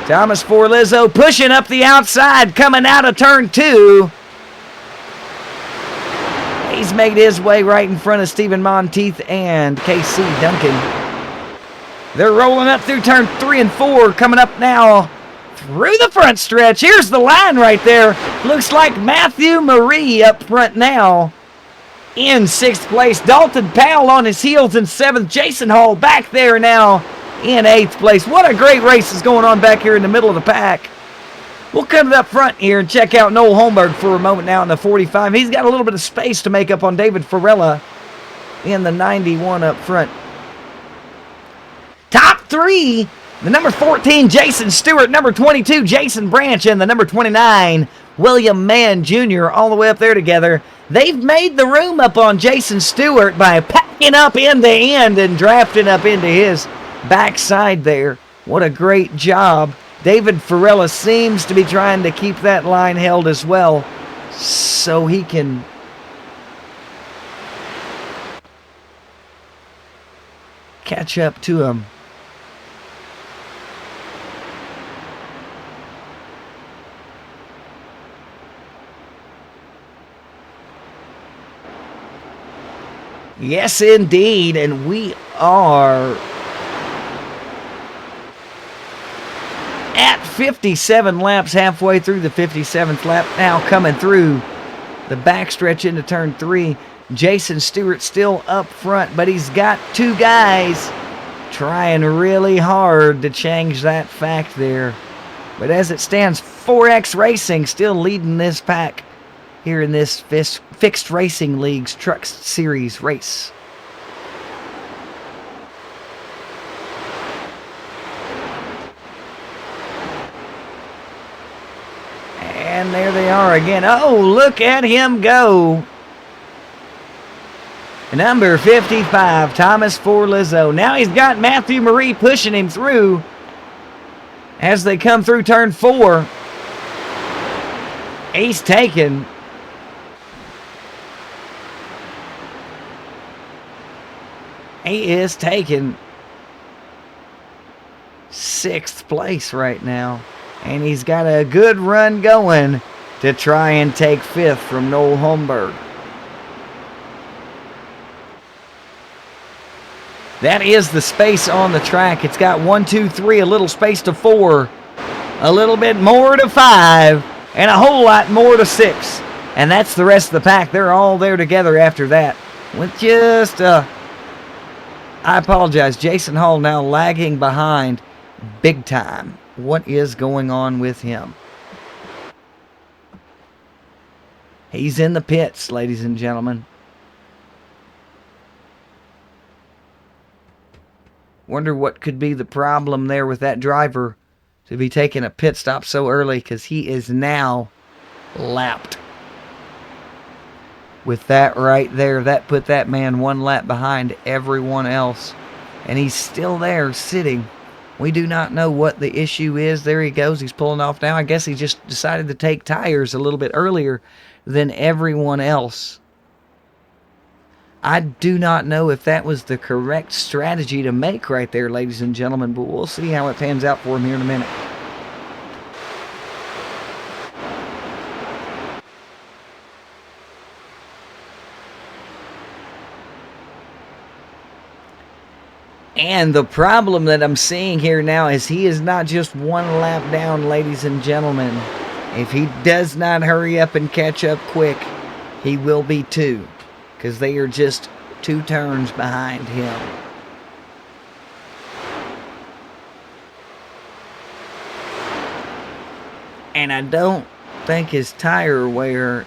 Thomas Forlizzo pushing up the outside, coming out of turn 2. He's made his way right in front of Stephen Monteith and KC Duncan. They're rolling up through turn 3 and 4, coming up now through the front stretch. Here's the line right there. Looks like Matthew Marie up front now in 6th place. Dalton Powell on his heels in 7th. Jason Hall back there now in 8th place. What a great race is going on back here in the middle of the pack. We'll cut it up front here and check out Noel Holmberg for a moment now in the 45. He's got a little bit of space to make up on David Farella in the 91 up front. Top 3, the number 14, Jason Stewart, number 22, Jason Branch, and the number 29, William Mann Jr., all the way up there together. They've made the room up on Jason Stewart by packing up in the end and drafting up into his backside there. What a great job. David Farella seems to be trying to keep that line held as well so he can catch up to him. Yes, indeed, and we are at 57 laps, halfway through the 57th lap, now coming through the backstretch into turn 3. Jason Stewart still up front, but he's got 2 guys trying really hard to change that fact there. But as it stands, 4X Racing still leading this pack here in this Fixed Racing League's Truck Series race. And there they are again. Oh, look at him go. Number 55, Thomas Forlizzo. Now he's got Matthew Marie pushing him through as they come through turn 4. He's taken. He is taking 6th place right now. And he's got a good run going to try and take 5th from Noel Holmberg. That is the space on the track. It's got 1, 2, 3, a little space to 4, a little bit more to 5, and a whole lot more to 6. And that's the rest of the pack. They're all there together after that. With just, I apologize, Jason Hall now lagging behind big time. What is going on with him? He's in the pits, ladies and gentlemen. Wonder what could be the problem there with that driver to be taking a pit stop so early, because he is now lapped. With that right there, that put that man 1 lap behind everyone else. And he's still there sitting. We do not know what the issue is. There he goes. He's pulling off now. I guess he just decided to take tires a little bit earlier than everyone else. I do not know if that was the correct strategy to make right there, ladies and gentlemen, but we'll see how it pans out for him here in a minute. And the problem that I'm seeing here now is he is not just 1 lap down, ladies and gentlemen. If he does not hurry up and catch up quick, he will be 2. Because they are just 2 turns behind him. And I don't think his tire wear...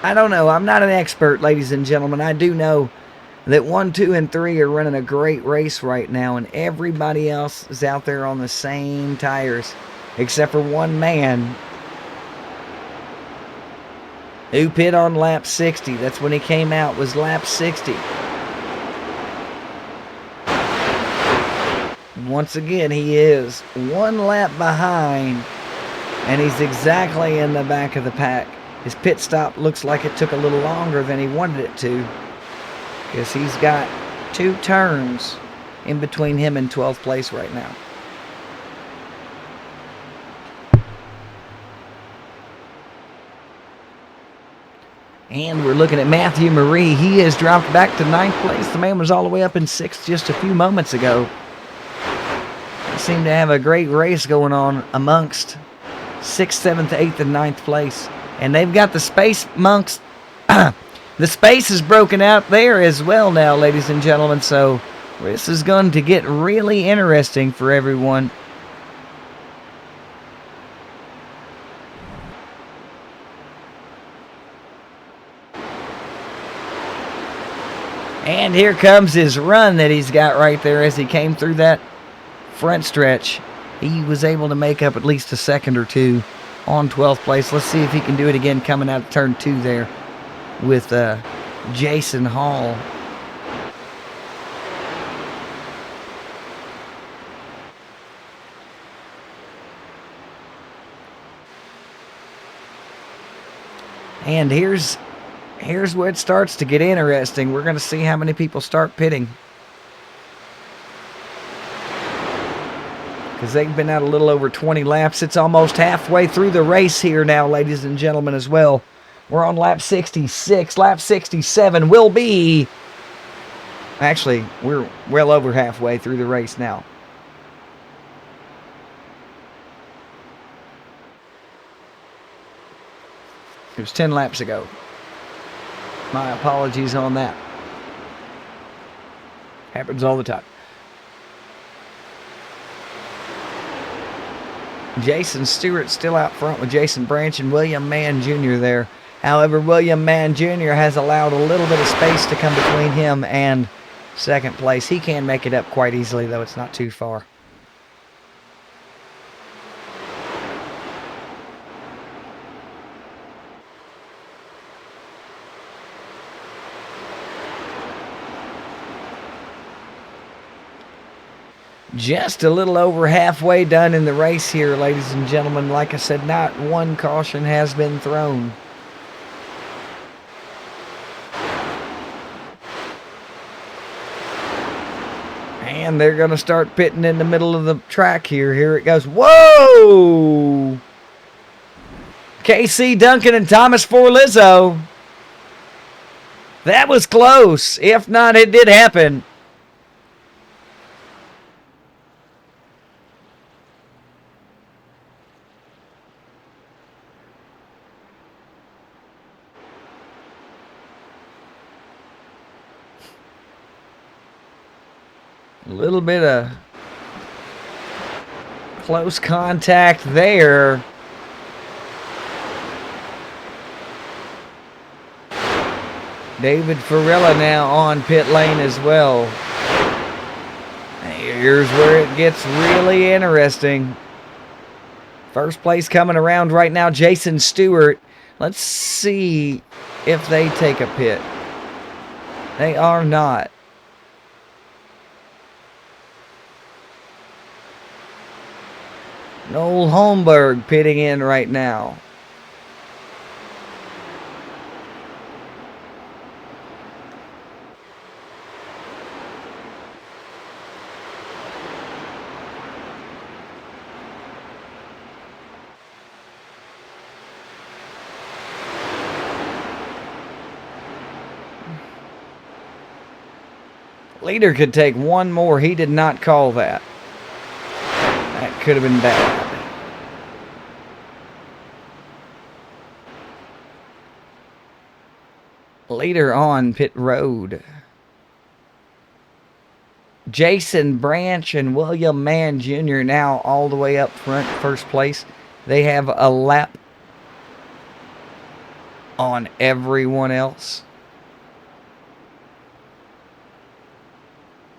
I don't know. I'm not an expert, ladies and gentlemen. I do know that 1, 2, and 3 are running a great race right now, and everybody else is out there on the same tires, except for one man who pit on lap 60. That's when he came out, was lap 60. Once again, he is 1 lap behind, and he's exactly in the back of the pack. His pit stop looks like it took a little longer than he wanted it to, because he's got 2 turns in between him and 12th place right now. And we're looking at Matthew Marie. He has dropped back to 9th place. The man was all the way up in 6th just a few moments ago. They seem to have a great race going on amongst 6th, 7th, 8th, and 9th place. And they've got the space amongst... the space is broken out there as well now, ladies and gentlemen. So This is going to get really interesting for everyone. And here comes his run that he's got right there as he came through that front stretch. He was able to make up at least a second or two on 12th place. Let's see if he can do it again coming out of turn 2 there with Jason Hall. And here's where it starts to get interesting. We're going to see how many people start pitting. Because they've been out a little over 20 laps. It's almost halfway through the race here now, ladies and gentlemen, as well. We're on lap 66. Lap 67 will be... Actually, we're well over halfway through the race now. It was 10 laps ago. My apologies on that. Happens all the time. Jason Stewart still out front with Jason Branch and William Mann Jr. there. However, William Mann Jr. has allowed a little bit of space to come between him and second place. He can make it up quite easily, though. It's not too far. Just a little over halfway done in the race here, ladies and gentlemen. Like I said, not one caution has been thrown. And they're going to start pitting in the middle of the track here. Here it goes. Whoa! KC Duncan and Thomas Forlizzo. That was close. If not, it did happen. A little bit of close contact there. David Farella now on pit lane as well. Here's where it gets really interesting. First place coming around right now, Jason Stewart. Let's see if they take a pit. They are not. Noel Holmberg pitting in right now. Leader could take one more. He did not call that. That could have been bad. Leader on pit road. Jason Branch and William Mann Jr. now all the way up front, first place. They have a lap on everyone else.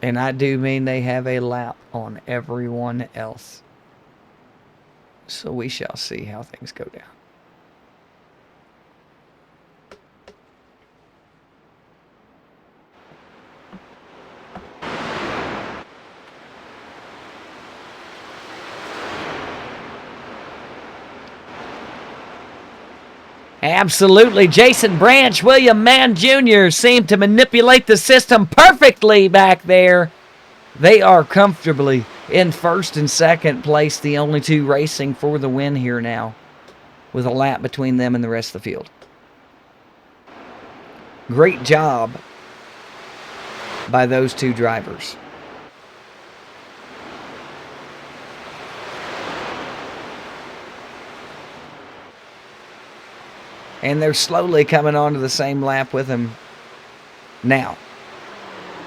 And I do mean they have a lap on everyone else. So we shall see how things go down. Absolutely. Jason Branch, William Mann Jr. seem to manipulate the system perfectly back there. They are comfortably in first and second place, the only two racing for the win here now, with a lap between them and the rest of the field. Great job by those two drivers. And they're slowly coming onto the same lap with him now.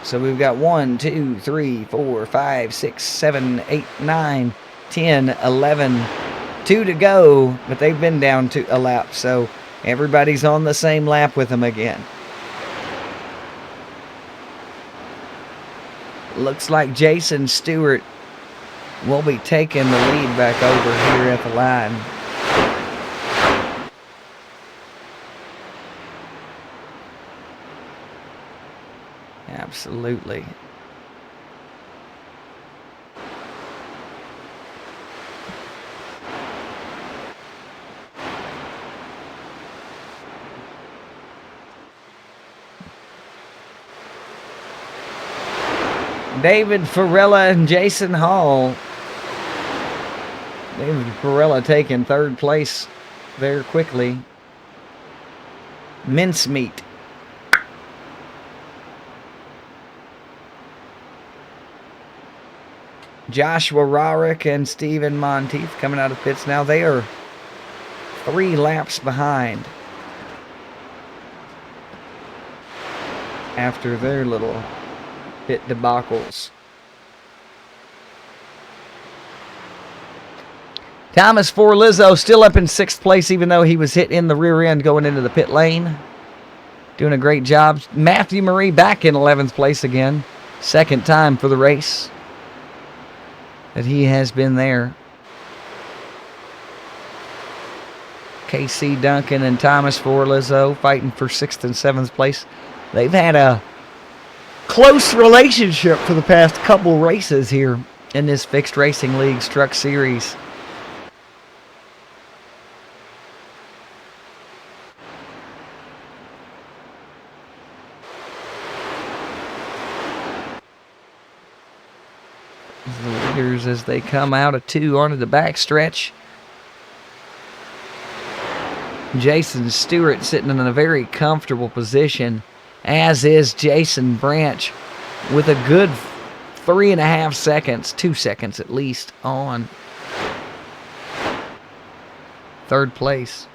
So we've got 1, 2, 3, 4, 5, 6, 7, 8, 9, 10, 11, 2 to go, but they've been down to a lap, so everybody's on the same lap with them again. Looks like Jason Stewart will be taking the lead back over here at the line. Absolutely. David Farella and Jason Hall. David Farella taking third place very quickly. Mincemeat. Joshua Rarick and Stephen Monteith coming out of pits now. They are 3 laps behind after their little pit debacles. Thomas Forlizzo still up in 6th place, even though he was hit in the rear end going into the pit lane. Doing a great job. Matthew Marie back in 11th place again. 2nd time for the race that he has been there. KC Duncan and Thomas Forlizzo fighting for 6th and 7th place. They've had a close relationship for the past couple races here in this Fixed Racing League's Truck Series. The leaders as they come out of 2 onto the backstretch. Jason Stewart sitting in a very comfortable position, as is Jason Branch, with a good 3.5 seconds, 2 seconds at least, on 3rd place.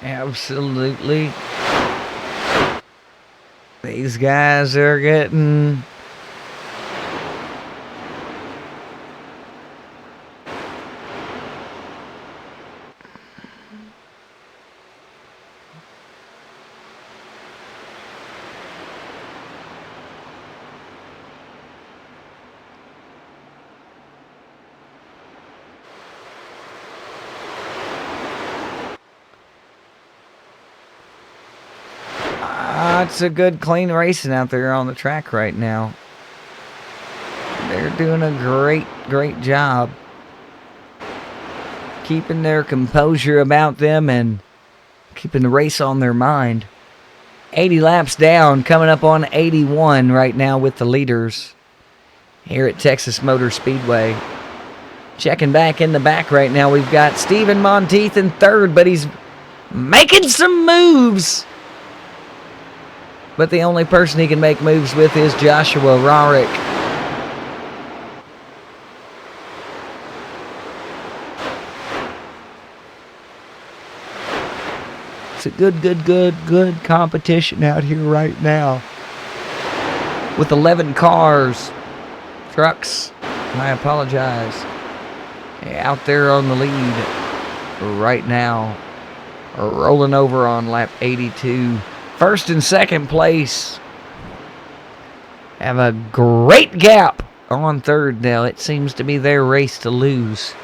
Absolutely. These guys are getting it's a good clean racing out there on the track right now. They're doing a great job keeping their composure about them and keeping the race on their mind. 80 laps down, coming up on 81 right now with the leaders here at Texas Motor Speedway. Checking back in the back right now, we've got Stephen Monteith in 3rd, but he's making some moves. But the only person he can make moves with is Joshua Rarick. It's a good competition out here right now. With 11 cars, trucks, I apologize, out there on the lead right now. Rolling over on lap 82. 1st and 2nd place have a great gap on 3rd now. It seems to be their race to lose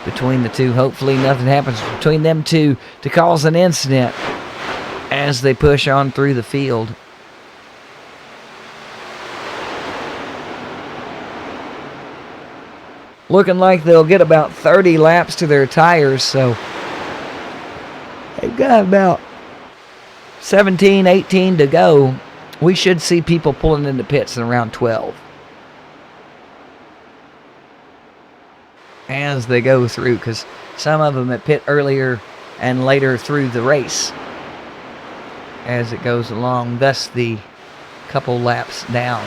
between the two. Hopefully nothing happens between them two to cause an incident as they push on through the field. Looking like they'll get about 30 laps to their tires, so They've got about 17, 18 to go. We should see people pulling into pits in around 12 as they go through, because some of them at pit earlier and later through the race as it goes along, thus the couple laps down.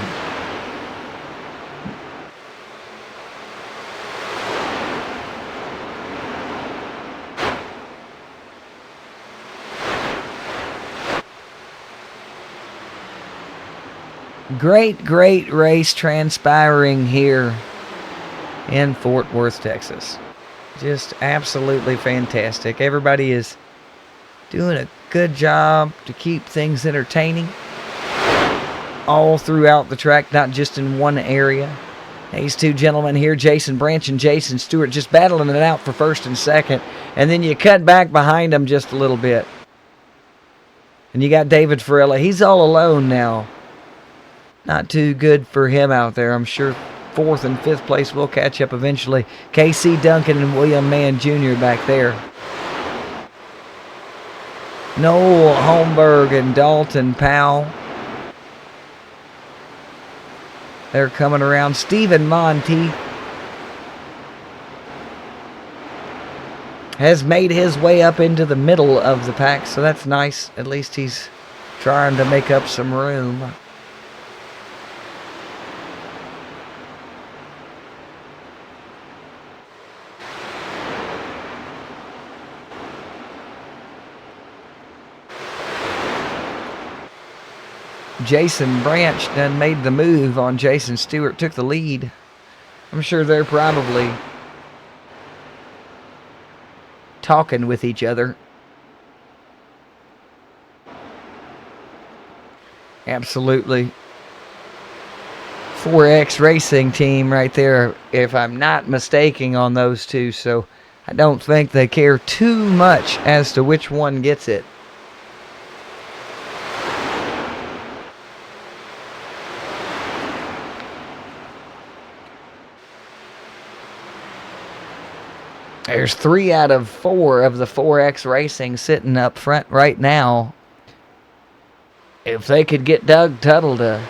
Great race transpiring here in Fort Worth, Texas. Just absolutely fantastic. Everybody is doing a good job to keep things entertaining all throughout the track, not just in one area. These two gentlemen here, Jason Branch and Jason Stewart, just battling it out for first and second. And then you cut back behind them just a little bit. And you got David Farella. He's all alone now. Not too good for him out there. I'm sure 4th and 5th place will catch up eventually. Casey Duncan and William Mann Jr. back there. Noel Holmberg and Dalton Powell. They're coming around. Stephen Monteith has made his way up into the middle of the pack, so that's nice. At least he's trying to make up some room. Jason Branch done made the move on Jason Stewart, took the lead. I'm sure they're probably talking with each other. Absolutely. 4X Racing team right there, if I'm not mistaken on those two, so I don't think they care too much as to which one gets it. There's 3 out of 4 of the 4X Racing sitting up front right now. If they could get Doug Tuttle to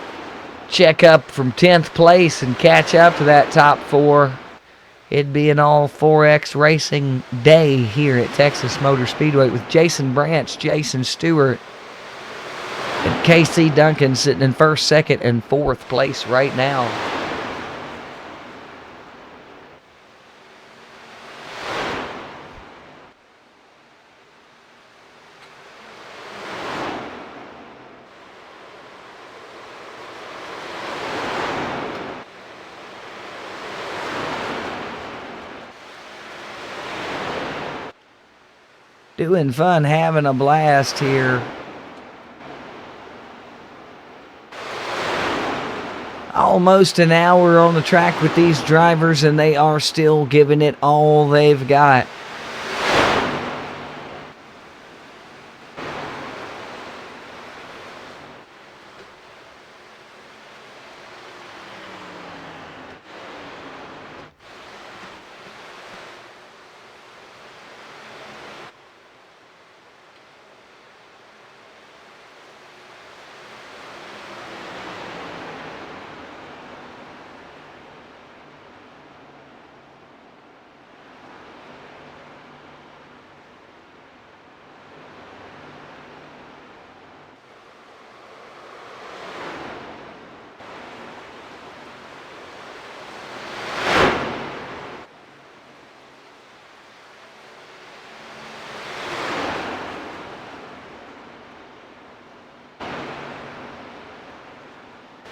check up from 10th place and catch up to that top 4, it'd be an all 4X Racing day here at Texas Motor Speedway with Jason Branch, Jason Stewart, and Casey Duncan sitting in 1st, 2nd, and 4th place right now. Doing fun, having a blast here. Almost an hour on the track with these drivers, and they are still giving it all they've got.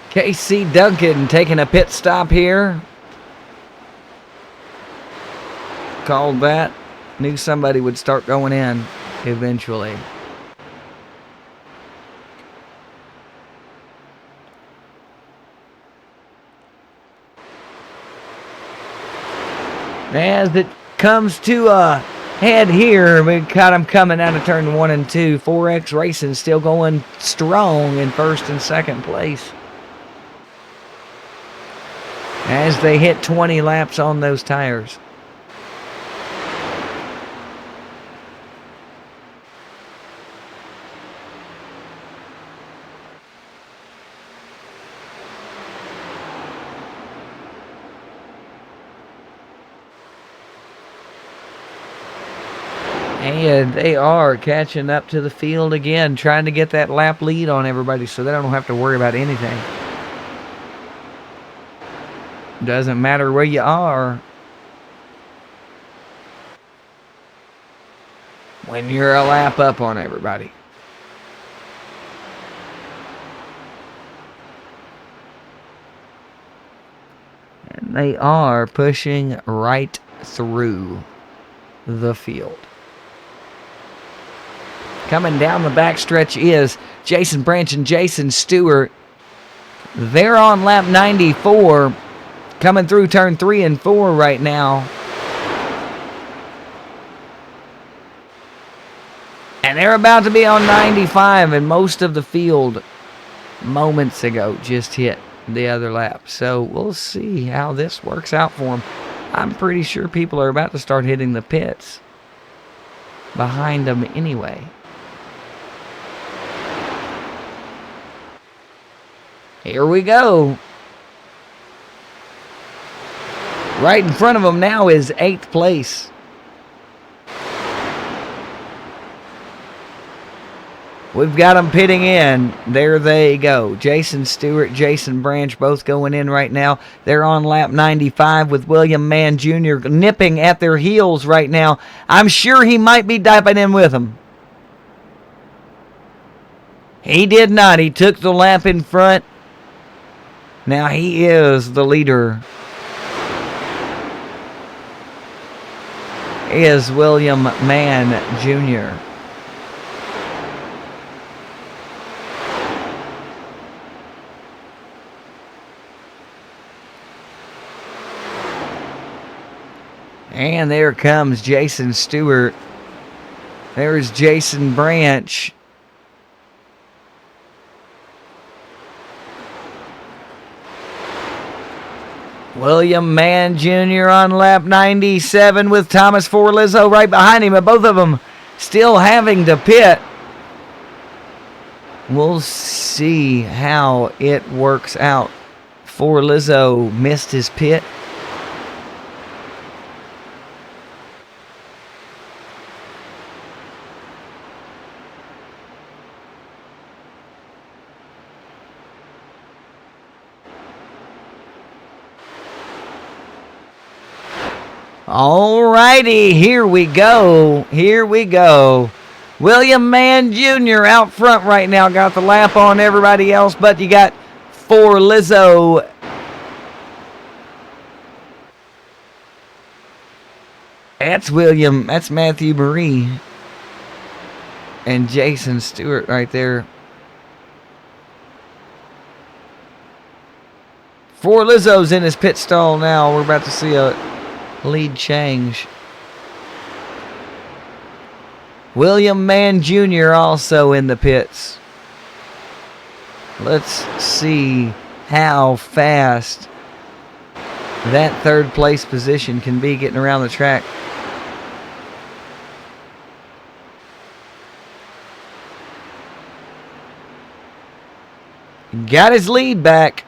Casey Duncan taking a pit stop here. Called that. Knew somebody would start going in eventually. As it comes to a head here, we got them coming out of turn 1 and 2. 4X Racing still going strong in 1st and 2nd place, as they hit 20 laps on those tires. And they are catching up to the field again, trying to get that lap lead on everybody so they don't have to worry about anything. Doesn't matter where you are. When you're a lap up on everybody. And they are pushing right through the field. Coming down the backstretch is Jason Branch and Jason Stewart. They're on lap 94, coming through turn 3 and 4 right now. And they're about to be on 95, and most of the field moments ago just hit the other lap. So we'll see how this works out for them. I'm pretty sure people are about to start hitting the pits behind them anyway. Here we go. Right in front of them now is 8th place. We've got them pitting in. There they go. Jason Stewart, Jason Branch both going in right now. They're on lap 95 with William Mann Jr. nipping at their heels right now. I'm sure he might be diving in with them. He did not. He took the lap in front. Now he is the leader. Is William Mann Jr. And there comes Jason Stewart. There's Jason Branch. William Mann Jr. on lap 97 with Thomas Farella right behind him, and both of them still having to pit. We'll see how it works out. Farella missed his pit. Alrighty, here we go. Here we go. William Mann Jr. out front right now. Got the lap on everybody else, but you got Farella. That's Matthew Marie. And Jason Stewart right there. Farella's in his pit stall now. We're about to see a lead change. William Mann Jr. also in the pits. Let's see how fast that 3rd place position can be getting around the track. Got his lead back.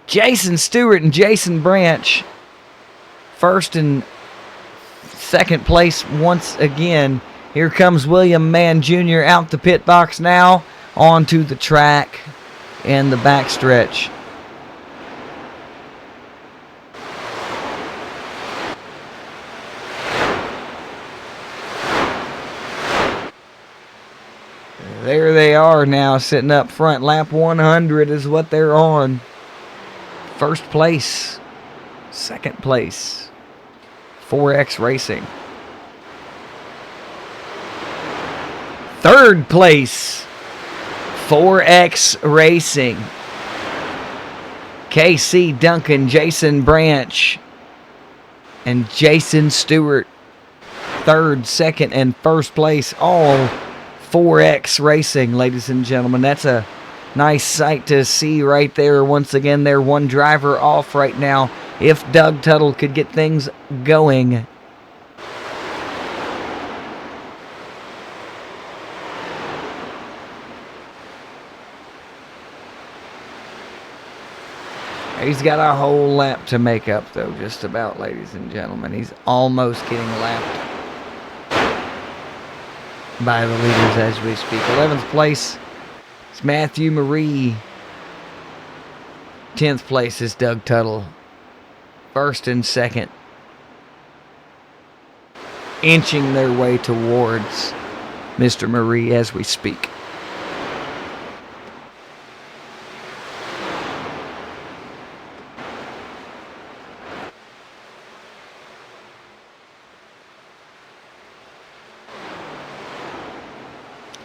Jason Stewart and Jason Branch 1st and 2nd place once again. Here comes William Mann Jr. out the pit box now, onto the track and the backstretch. There they are now, sitting up front. Lap 100 is what they're on. 1st place, 2nd place. 4X Racing. 3rd place, 4X Racing. KC Duncan, Jason Branch, and Jason Stewart. 3rd, 2nd, and 1st place, all 4X Racing, ladies and gentlemen. That's a nice sight to see right there. Once again, they're one driver off right now. If Doug Tuttle could get things going. He's got a whole lap to make up, though, just about, ladies and gentlemen. He's almost getting lapped. by the leaders as we speak. 11th place is Matthew Marie. 10th place is Doug Tuttle. First and second, inching their way towards Mr. Marie as we speak.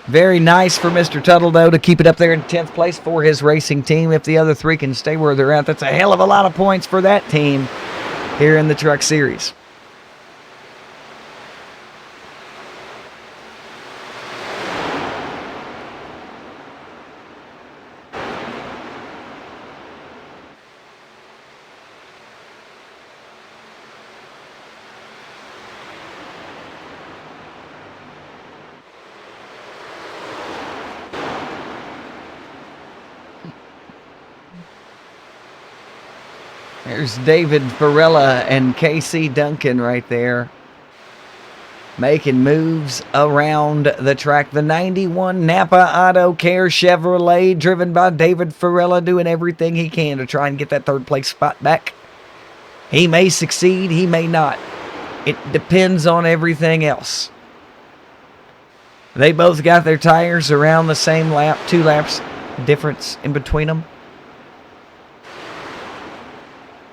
Very nice for Mr. Tuttle, though, to keep it up there in 10th place for his racing team. If the other three can stay where they're at, that's a hell of a lot of points for that team here in the Truck Series. There's David Farella and Casey Duncan right there, making moves around the track. The 91 Napa Auto Care Chevrolet, driven by David Farella, doing everything he can to try and get that third place spot back. He may succeed, he may not. It depends on everything else. They both got their tires around the same lap, 2 laps difference in between them.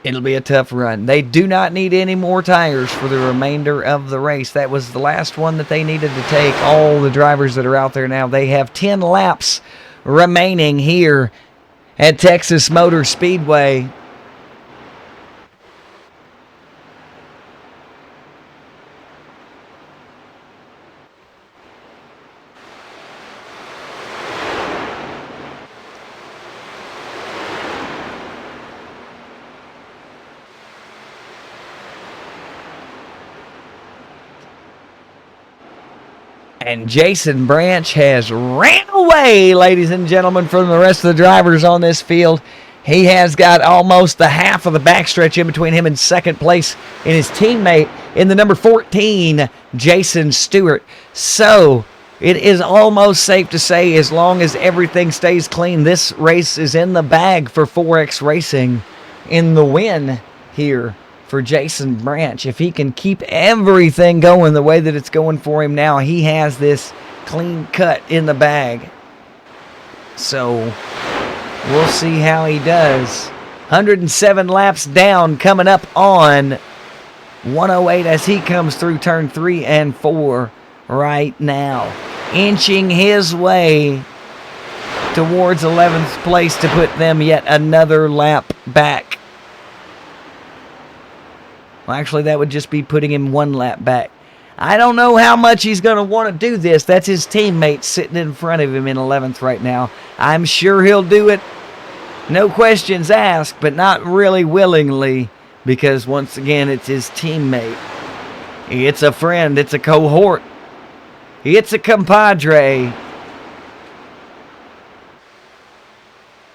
It'll be a tough run. They do not need any more tires for the remainder of the race. That was the last one that they needed to take. All the drivers that are out there now, they have 10 laps remaining here at Texas Motor Speedway. And Jason Branch has ran away, ladies and gentlemen, from the rest of the drivers on this field. He has got almost the half of the backstretch in between him and second place and his teammate in the number 14, Jason Stewart. So it is almost safe to say, as long as everything stays clean, this race is in the bag for 4X Racing in the win here for Jason Branch. If he can keep everything going the way that it's going for him now, he has this clean cut in the bag. So we'll see how he does. 107 laps down, coming up on 108 as he comes through turn 3 and 4 right now, inching his way towards 11th place to put them yet another lap back. Well, actually, that would just be putting him 1 lap back. I don't know how much he's going to want to do this. That's his teammate sitting in front of him in 11th right now. I'm sure he'll do it, no questions asked, but not really willingly, because once again, it's his teammate. It's a friend. It's a cohort. It's a compadre.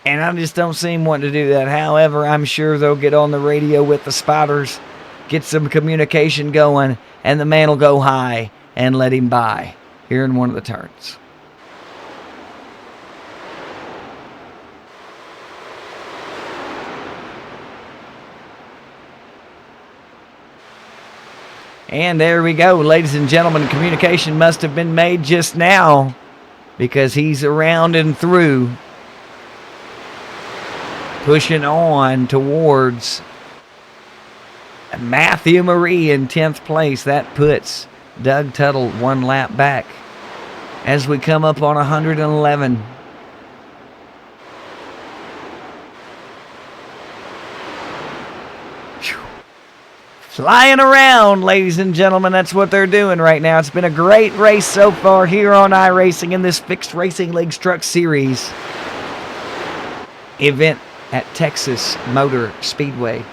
And I just don't see him wanting to do that. However, I'm sure they'll get on the radio with the spotters, get some communication going, and the man will go high and let him by here in one of the turns. And there we go, ladies and gentlemen. Communication must have been made just now, because he's around and through, pushing on towards Matthew Marie in 10th place. That puts Doug Tuttle 1 lap back as we come up on 111. Flying around, ladies and gentlemen. That's what they're doing right now. It's been a great race so far here on iRacing in this Fixed Racing League's Truck Series event at Texas Motor Speedway.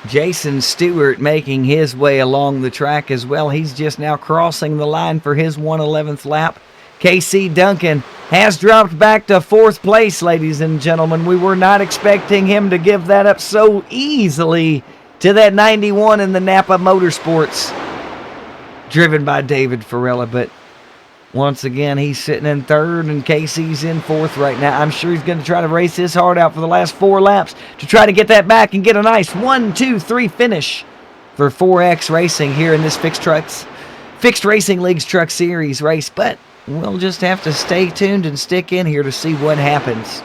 Jason Stewart making his way along the track as well. He's just now crossing the line for his 111th lap. KC Duncan has dropped back to 4th place, ladies and gentlemen. We were not expecting him to give that up so easily to that 91 in the Napa Motorsports, driven by David Farella. But once again, he's sitting in third, and Casey's in fourth right now. I'm sure he's going to try to race his heart out for the last 4 laps to try to get that back and get a nice 1, 2, 3 finish for 4X Racing here in this Fixed Racing League's Truck Series race. But we'll just have to stay tuned and stick in here to see what happens.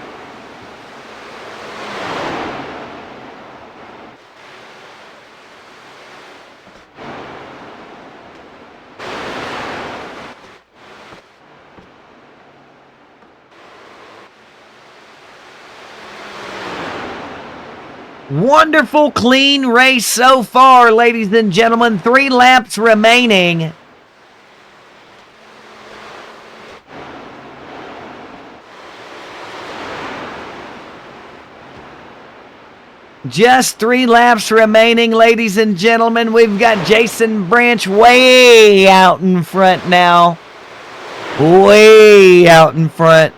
Wonderful, clean race so far, ladies and gentlemen. 3 laps remaining. Just 3 laps remaining, ladies and gentlemen. We've got Jason Branch way out in front now. Way out in front.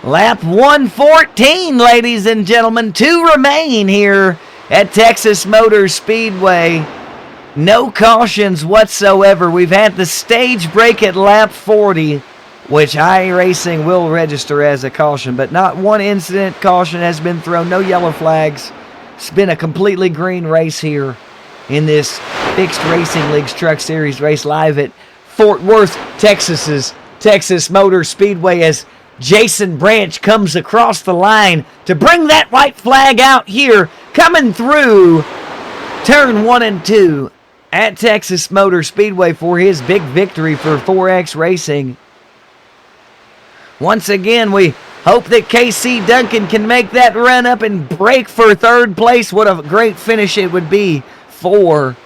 Lap 114, ladies and gentlemen. 2 remain here at Texas Motor Speedway. No cautions whatsoever. We've had the stage break at lap 40, which iRacing will register as a caution, but not one incident caution has been thrown. No yellow flags. It's been a completely green race here in this Fixed Racing League's Truck Series race live at Fort Worth, Texas's Texas Motor Speedway, as Jason Branch comes across the line to bring that white flag out here, coming through turn 1 and 2 at Texas Motor Speedway for his big victory for 4X Racing. Once again, we hope that KC Duncan can make that run up and break for 3rd place. What a great finish it would be for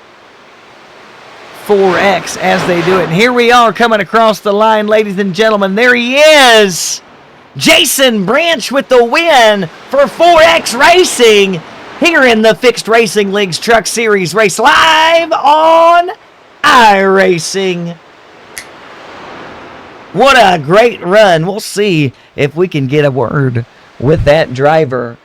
4X as they do it. And here we are coming across the line, ladies and gentlemen. There he is. Jason Branch with the win for 4X Racing here in the Fixed Racing League's Truck Series race live on iRacing. What a great run. We'll see if we can get a word with that driver.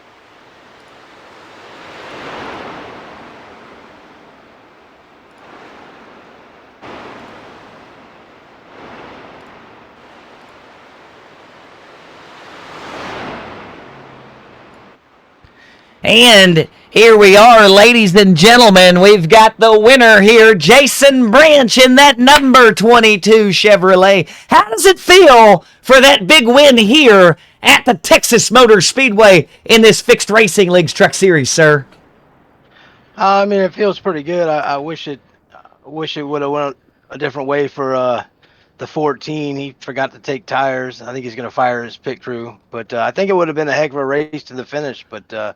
And here we are, ladies and gentlemen. We've got the winner here, Jason Branch, in that number 22 Chevrolet. How does it feel for that big win here at the Texas Motor Speedway in this Fixed Racing League's Truck Series, sir? I mean, it feels pretty good. I wish it would have went a different way for the 14. He forgot to take tires. I think he's going to fire his pit crew. But I think it would have been a heck of a race to the finish. But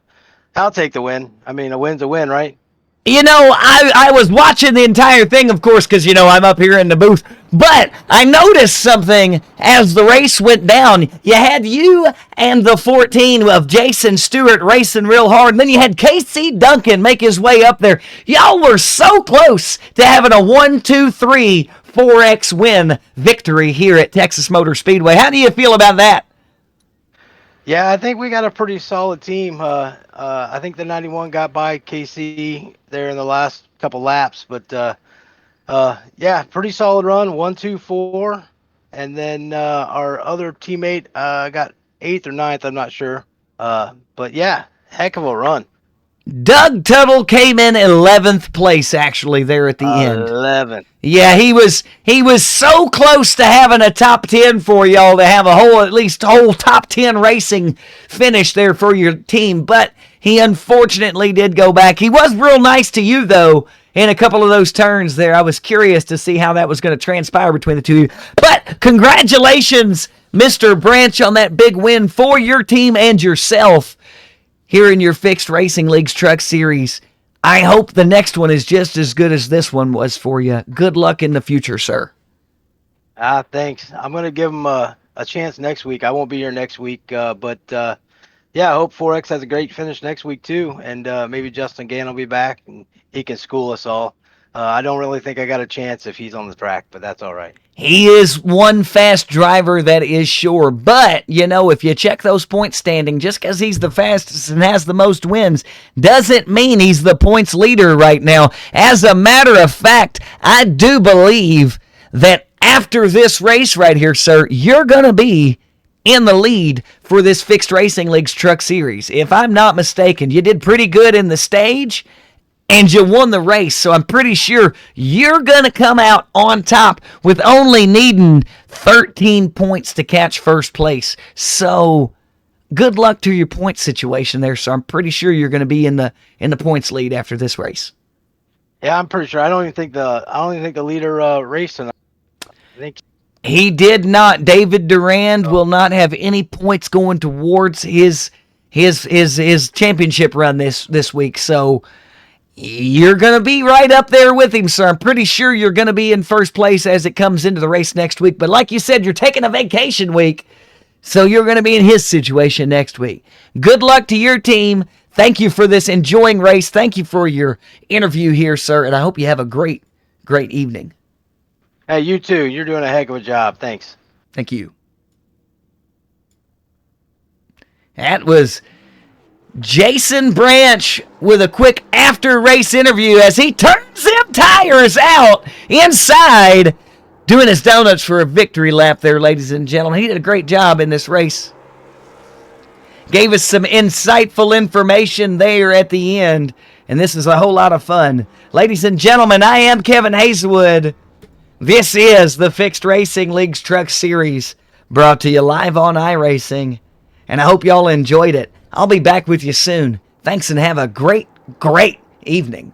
I'll take the win. I mean, a win's a win, right? You know, I was watching the entire thing, of course, because, you know, I'm up here in the booth. But I noticed something as the race went down. You had you and the 14 of Jason Stewart racing real hard. And then you had KC Duncan make his way up there. Y'all were so close to having a 1-2-3 4X win victory here at Texas Motor Speedway. How do you feel about that? Yeah, I think we got a pretty solid team. I think the 91 got by KC there in the last couple laps, but yeah, pretty solid run, 1, 2, 4, and then our other teammate got 8th or 9th, I'm not sure, but yeah, heck of a run. Doug Tuttle came in 11th place, actually, there at the end. 11. Yeah, he was so close to having a top 10 for y'all, to have a whole top 10 racing finish there for your team, but he unfortunately did go back. He was real nice to you, though, in a couple of those turns there. I was curious to see how that was going to transpire between the two of you. But congratulations, Mr. Branch, on that big win for your team and yourself here in your Fixed Racing League's Truck Series. I hope the next one is just as good as this one was for you. Good luck in the future, sir. Thanks. I'm going to give him a chance next week. I won't be here next week, but yeah, I hope 4X has a great finish next week too, and maybe Justin Gann will be back and he can school us all. I don't really think I got a chance if he's on the track, but that's all right. He is one fast driver, that is sure. But, if you check those point standing, just because he's the fastest and has the most wins doesn't mean he's the points leader right now. As a matter of fact, I do believe that after this race right here, sir, you're going to be in the lead for this Fixed Racing League's Truck Series. If I'm not mistaken, you did pretty good in the stage, and you won the race, so I'm pretty sure you're going to come out on top with only needing 13 points to catch first place. So good luck to your point situation there, so I'm pretty sure you're going to be in the points lead after this race. Yeah, I'm pretty sure. I don't even think the leader raced tonight. I think he did not. David Durand will not have any points going towards his championship run this week, so you're going to be right up there with him, sir. I'm pretty sure you're going to be in first place as it comes into the race next week. But like you said, you're taking a vacation week, so you're going to be in his situation next week. Good luck to your team. Thank you for this enjoying race. Thank you for your interview here, sir, and I hope you have a great, great evening. Hey, you too. You're doing a heck of a job. Thanks. Thank you. That was Jason Branch with a quick after-race interview as he turns them tires out inside, doing his donuts for a victory lap there, ladies and gentlemen. He did a great job in this race. Gave us some insightful information there at the end, and this is a whole lot of fun. Ladies and gentlemen, I am Kevin Hazelwood. This is the Fixed Racing League's Truck Series, brought to you live on iRacing, and I hope y'all enjoyed it. I'll be back with you soon. Thanks and have a great, great evening.